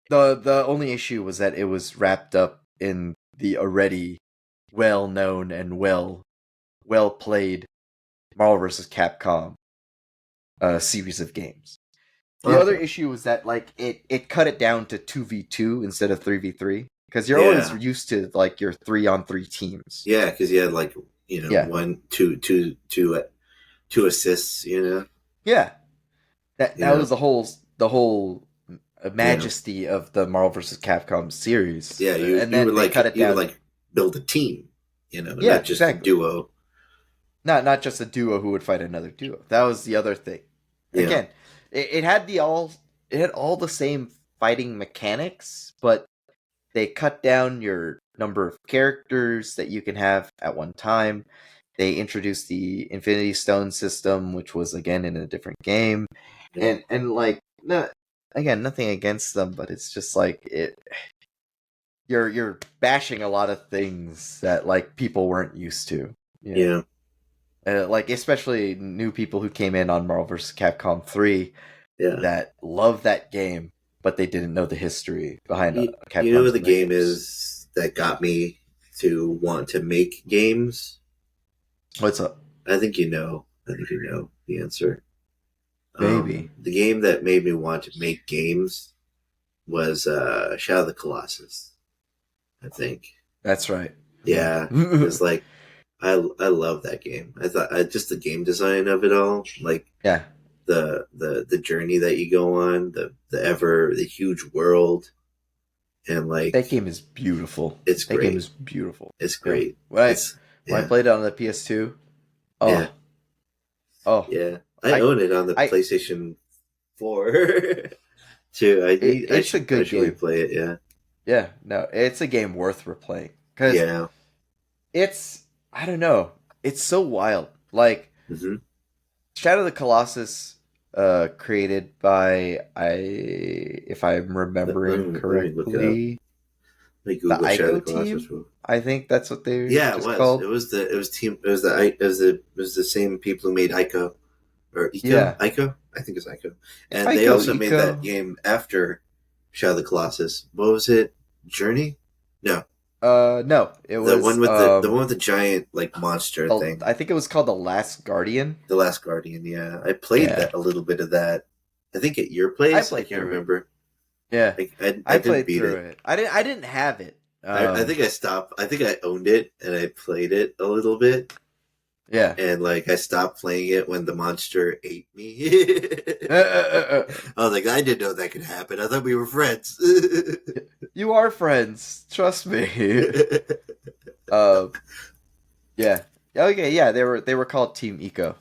the only issue was that it was wrapped up in the already well known and well played Marvel vs. Capcom series of games. The other Okay. issue was that like it cut it down to 2v2 instead of 3v3, because you're always Yeah. used to like your 3-on-3 teams. Yeah, because you had like Yeah, one, two assists. yeah. That Yeah. was the whole Yeah. majesty of the Marvel vs. Capcom series, Yeah. You and you then would they cut like it you would down. like build a team. Yeah, Not just a exactly. duo. Not just a duo who would fight another duo. That was the other thing. Yeah. Again, it had it had all the same fighting mechanics, but they cut down your number of characters that you can have at one time. They introduced the Infinity Stone system, which was again in a different game, Yeah. and like no, again, nothing against them, but it's just like you're bashing a lot of things that like people weren't used to. Yeah, Yeah. like especially new people who came in on Marvel vs. Capcom 3 Yeah. that love that game, but they didn't know the history behind You know what Capcom's the other game games. is that got me to want to make games? What's up? I think you know. I think you know the answer. Maybe. The game that made me want to make games was Shadow of the Colossus. I think. That's right. Yeah. Yeah, because like I love that game. I thought just the game design of it all, like yeah. the journey that you go on, the huge world, and That like game is beautiful. it's That game great. is beautiful. It's Yeah. great. When I It's when I yeah, played it on the PS2, yeah, oh, oh, yeah. I I own it on the I PlayStation 4. too. I It's a good should game. replay it. Yeah. Yeah, no, it's a game worth replaying because Yeah. it's I don't know, it's so wild. Like Hmm. Shadow of the Colossus, created by if I'm remembering Let me look it up. correctly, Let me the Google Shadow of the Ico Colossus. team. I think that's what they're Yeah, it just was. called. It was team. It was the same people who made Ico or Eco. Yeah, Ico. I think it's Ico. And they Ico, also made that Eco. game after Shadow of the Colossus. What was it? Journey? No, No, it was the one with the giant like monster thing. I think it was called The Last Guardian. The Last Guardian. Yeah, I played Yeah, that a little bit of that. I think at your I place. I played can't through it. remember. Yeah, I I didn't played beat through it. it. I didn't have it. I think I stopped. I think I owned it and I played it a little bit, Yeah. and like I stopped playing it when the monster ate me. Uh, uh, uh, I was like, I didn't know that could happen. I thought we were friends. you are friends. Trust me. uh, yeah. Okay. Yeah. They were called Team Eco.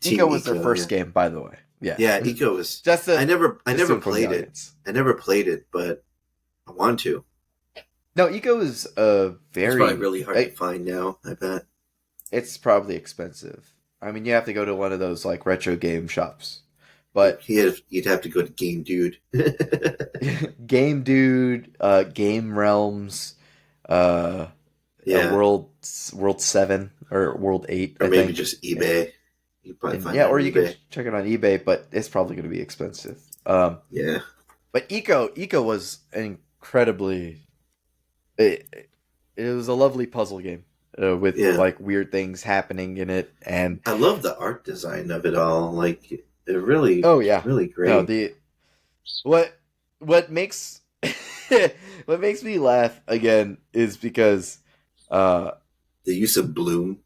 Eco Team was their Eco, yeah, first game, by the way. Yeah. yeah. Eco was. just to I just to never inform the played it. audience. I never played it, but I want to. No, Eco is a It's probably very. really hard to find now. I bet. It's probably expensive. I mean, you have to go to one of those like retro game shops. But You'd have to go to Game Dude. Game Dude, Game Realms, uh, Yeah, World 7 or World 8, or I maybe think. just eBay. You can probably And find yeah, that on or you could eBay. check it on eBay, but it's probably going to be expensive. Yeah, But Eco was an incredibly it, it was a lovely puzzle game, with yeah. like weird things happening in it. And I love the art design of it all. Like it really, oh it's yeah, really no, great. the what what makes what makes me laugh again is because uh The use of bloom.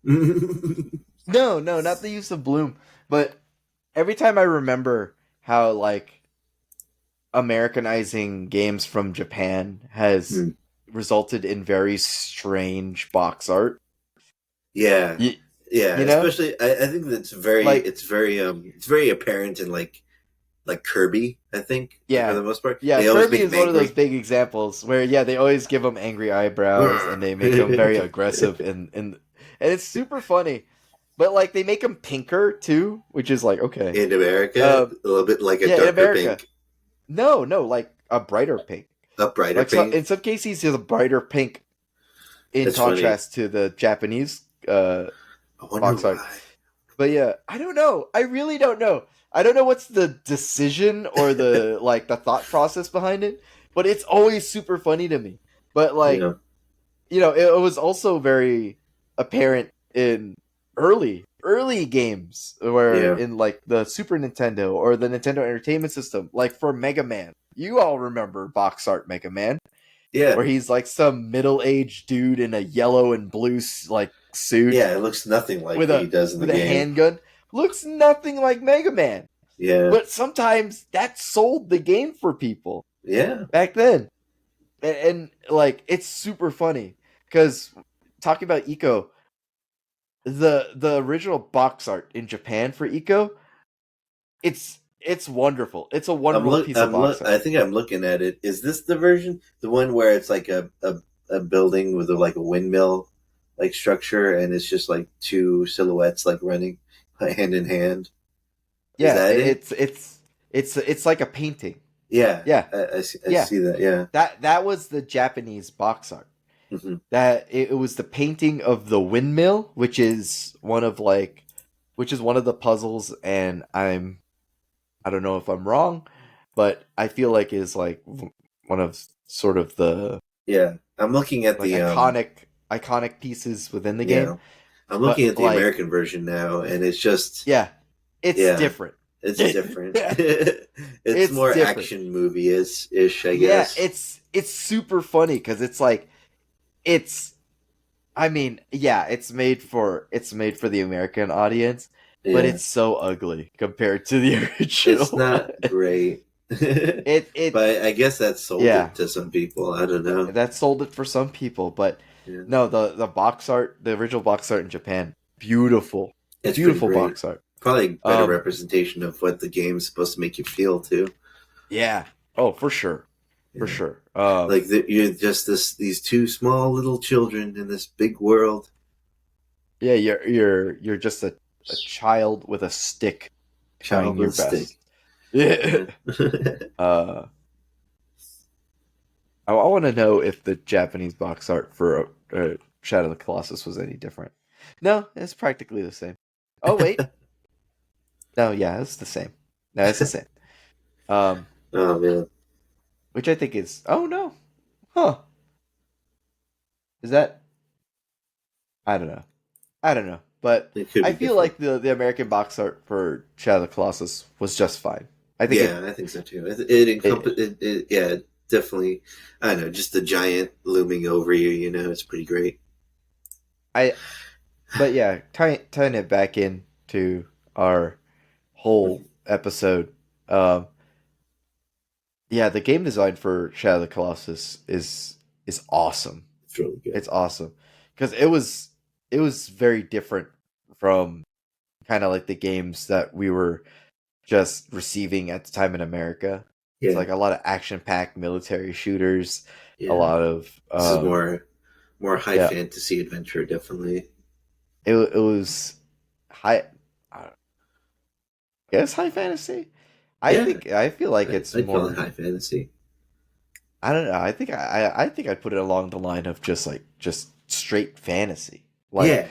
no, not the use of bloom, but every time I remember how like Americanizing games from Japan has Hmm. resulted in very strange box art. Yeah, You, yeah. you know, Especially, I think that's like it's very apparent in like Kirby. I think for yeah, the most part, yeah. they always Kirby make him is one of those angry. big examples where yeah they always give them angry eyebrows and they make them very aggressive and it's super funny. But like they make him pinker too, which is like okay. In America, Um, a little bit like a yeah, in darker America, pink, no, like a brighter pink. a brighter Like so, pink. in some cases, he's a brighter pink in That's funny. contrast to the Japanese I wonder box art. why. But yeah, I don't know. I really don't know. I don't know what's the decision or the like the thought process behind it, but it's always super funny to me. But like, Yeah, it was also very apparent in early games where yeah, in like the Super Nintendo or the Nintendo Entertainment System, like for Mega Man. You all remember box art Mega Man, yeah, where he's like some middle-aged dude in a yellow and blue like suit yeah. It looks nothing like with what he a does in the with a game. handgun. Looks nothing like Mega Man. Yeah, But sometimes that sold the game for people yeah. back then. And like it's super funny cuz talking about Eco, the original box art in Japan for Eco, it's wonderful. It's a wonderful piece of box art. I think I'm looking at it. Is this the version, the one where it's like a building with like a windmill like structure, and it's just like two silhouettes like running hand in hand? Is Yeah, that it? it's like a painting. Yeah, Yeah. I Yeah. see that. Yeah. That was the Japanese box art. Hmm. That it was the painting of the windmill, which is one of the puzzles, and I don't know if I'm wrong, but I feel like is like one of sort of the Yeah, I'm looking at like the iconic pieces within the game. yeah, I'm looking But at the like, American version now, and it's just yeah, it's yeah, different. it's different. Yeah, It's it's more different. action movie ish, I Yeah, guess. it's super funny because it's like it's. I mean, yeah, it's made for the American audience, but Yeah, it's so ugly compared to the it's original not one. great, It but I guess that sold yeah, it to some people. I don't know. that sold it for some people, but Yeah, no, the box art, the original box art in Japan, beautiful, it's pretty beautiful great. box art. Probably a better Um, representation of what the game's supposed to make you feel too. yeah, Oh, for sure, for Yeah. sure. Like you're just these two small little children in this big world. Yeah, you're just a child with a stick trying Child your with stick. best. Yeah. Yeah. uh, I want to know if the Japanese box art for Shadow of the Colossus was any different. No, it's practically the same. Oh wait, no, yeah, it's the same. No, it's the same. Um, Oh man, which I think is. Oh no, huh? Is that? I don't know. I don't know, but it could I be feel different. like the American box art for Shadow of the Colossus was just fine. I think Yeah, I think so too. It it encompass yeah, definitely. I don't know, just the giant looming over you. You know, it's pretty great. I but yeah, tying it back into our whole episode. Um, yeah, the game design for Shadow of the Colossus is awesome. It's really good. It's awesome because it was very different from kind of like the games that we were just receiving at the time in America. It's Yeah, like a lot of action packed military shooters, a yeah. lot of This is more high yeah. fantasy adventure, definitely. It was high. I guess high fantasy. Yeah, I feel like it's I'd call it more. high fantasy. I don't know. I think I'd put it along the line of just straight fantasy, Yeah,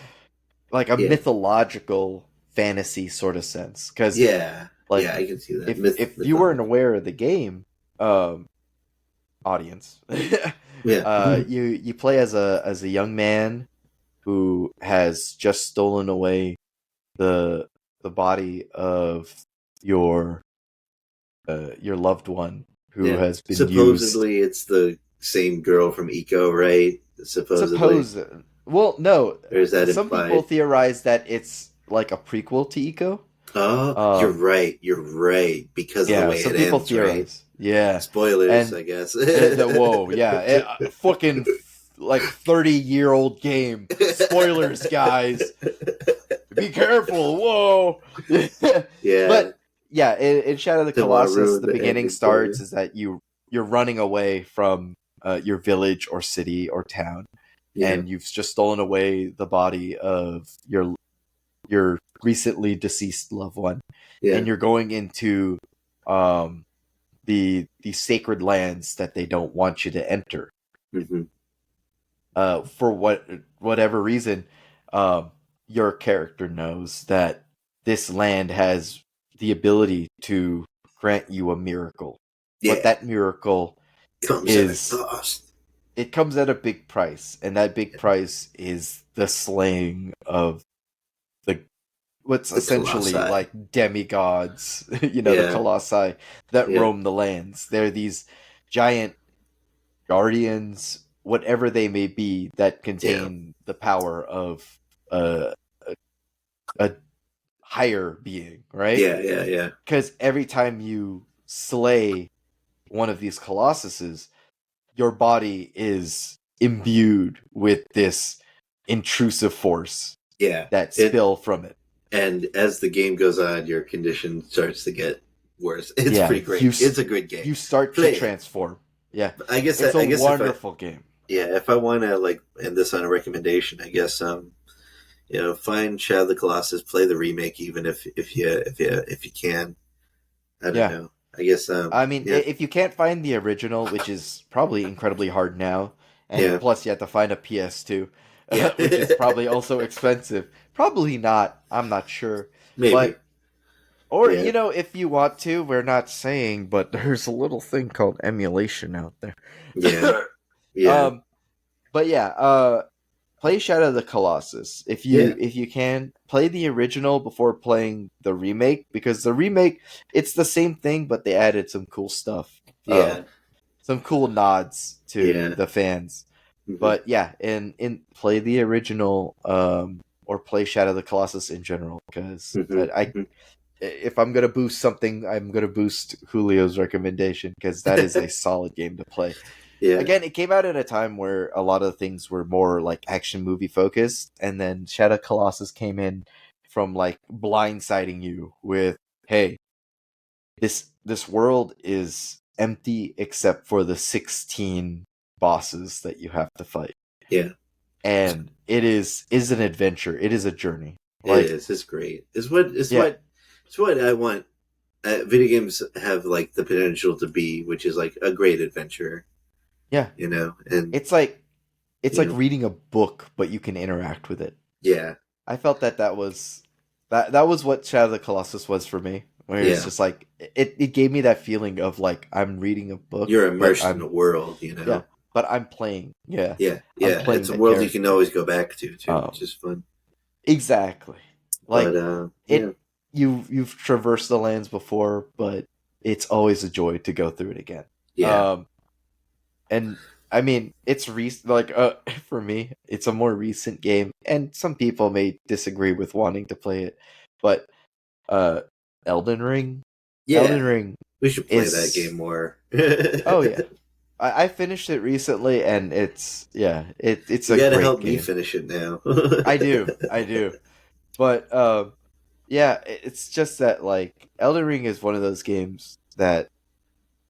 like a yeah, mythological fantasy sort of sense. Because yeah, like yeah. I can see that if you weren't mythology. aware of the game, um, audience, Yeah, you play as a young man who has just stolen away the the body of your your loved one who yeah. has been used. Supposedly, it's the same girl from Eco, right? Supposedly, Suppose, well, no, or is that some people implied? theorize that it's like a prequel to Eco. Oh, you're Um, right. You're right because of the yeah, way some it people ends, right? theorize. Yeah, Spoilers, and I guess. whoa, yeah, fucking like 30-year-old game. Spoilers, guys. Be careful. Whoa. Yeah, But yeah, in Shadow of the don't want to Colossus, ruin the the beginning ending for starts you. is that you're running away from your village or city or town, Yeah, and you've just stolen away the body of your recently deceased loved one, yeah. and you're going into um the sacred lands that they don't want you to enter. Hmm. For whatever reason, your character knows that this land has the ability to grant you a miracle, but Yeah, that miracle comes at a is cost. it comes at a big price, and that big price is the slaying of the what's The essentially colossi. like demigods, the Yeah, colossi that yeah, roam the lands. They're these giant guardians, whatever they may be, that yeah, contain the power of a, a, a higher being, right? yeah, yeah, yeah, Because every time you slay one of these colossuses, your body is imbued with this intrusive force yeah. that It spill from it. and as the game goes on, your condition starts to get worse. It's Yeah, pretty great. It's a good game. you start to Play it. transform. Yeah, I guess it's a I guess if I wonderful game. yeah if I want to like end this on a recommendation, I guess find Shadow of the Colossus, play the remake, even if you can. I don't Yeah, know. I guess I mean, yeah, if you can't find the original, which is probably incredibly hard now, and yeah, plus you have to find a PS2, yeah. which is probably also expensive. Probably not. I'm not sure, Maybe. but or Yeah, if you want to, we're not saying, but there's a little thing called emulation out there. yeah, yeah, um, but yeah, play Shadow of the Colossus yeah, if you can. Play the original before playing the remake, because the remake, it's the same thing, but they added some cool stuff, yeah, some cool nods to yeah. the fans. Hmm. But yeah, and play the original, or play Shadow of the Colossus in general, because Hmm. I Hmm. if I'm gonna boost something, I'm gonna boost Julio's recommendation, because that is a solid game to play. Yeah, Again, it came out at a time where a lot of things were more like action movie focused, and then Shadow Colossus came in from like blindsiding you with, "Hey, this world is empty except for the 16 bosses that you have to fight. Yeah. And it is an adventure. It is a journey. Like, it is. It's great. It's what I want. Video games have like the potential to be, which is like a great adventure. Yeah. And it's like reading a book, but you can interact with it. Yeah. I felt that was what Shadow of the Colossus was for me. Where it's just like it gave me that feeling of like I'm reading a book. You're immersed in a world, Yeah, but I'm playing. Yeah. It's a world you can always go back to too, which is fun. Exactly. Like you've traversed the lands before, but it's always a joy to go through it again. Yeah. And I mean, it's for me, it's a more recent game, and some people may disagree with wanting to play it, but Elden Ring. Yeah. Elden Ring. We should play that game more. Oh yeah. I finished it recently, and it's a great game. You gotta help me finish it now. I do. But it's just that like Elden Ring is one of those games that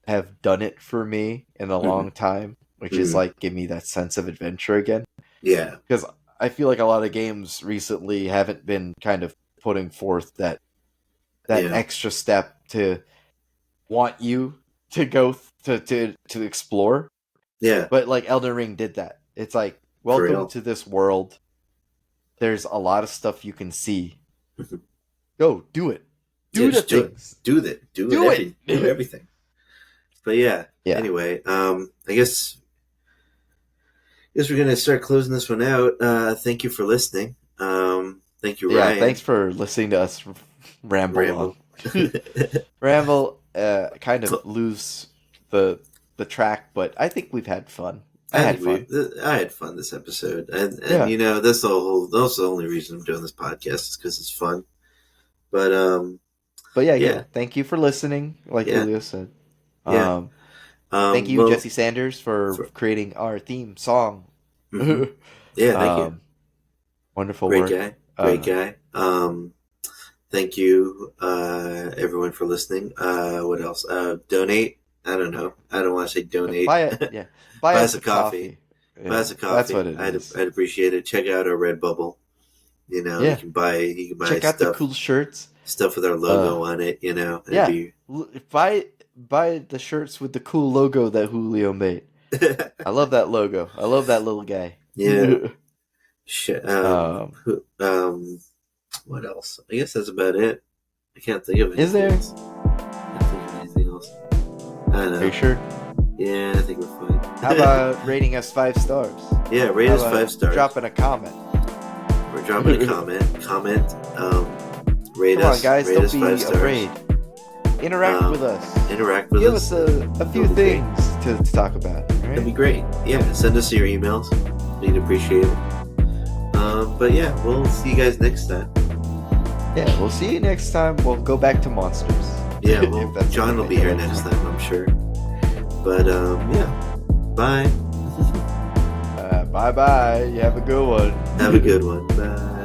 have done it for me in a long time, which is like give me that sense of adventure again. Yeah. Because I feel like a lot of games recently haven't been kind of putting forth that extra step to want you to go to explore. Yeah. But like Elden Ring did that. It's like, welcome to this world. There's a lot of stuff you can see. Go, do it. Do things. Do everything. But yeah. Anyway, I guess we're gonna start closing this one out. Thank you for listening. Thank you, Ryan. Yeah, thanks for listening to us ramble. Ramble, kind of lose the track, but I think we've had fun. I had fun this episode, and that's the only reason I'm doing this podcast is because it's fun. But yeah, thank you for listening. Like Julio said, thank you, Jesse Sanders, for creating our theme song. Mm-hmm. Yeah, thank you. Wonderful Great work. Great guy. Thank you, everyone, for listening. What else? Donate. I don't know. I don't want to say donate. Buy us a coffee. Yeah. Buy us a coffee. That's what it is. I'd appreciate it. Check out our Redbubble. You can buy. Check out the cool shirts. Stuff with our logo on it. Buy the shirts with the cool logo that Julio made. I love that logo. I love that little guy. Yeah. What else? I guess that's about it. I can't think of anything. Is there? Else. I can't think of anything else. I don't know. Are you sure? Yeah, I think we're fine. How about rating us 5 stars? Yeah, rate us 5 stars. Dropping a comment. We're dropping a comment. Rate us. Come on, guys. Rate don't us be 5 stars. afraid. Interact with us. Interact with Give us. Give us a few things to talk about. Right? That'd be great. Yeah, send us your emails. We'd appreciate it. But yeah, we'll see you guys next time. Yeah, we'll see you next time. We'll go back to monsters. Yeah, well, John will be here next time, I'm sure. But yeah, bye. Bye-bye. You have a good one. Have a good one. Bye.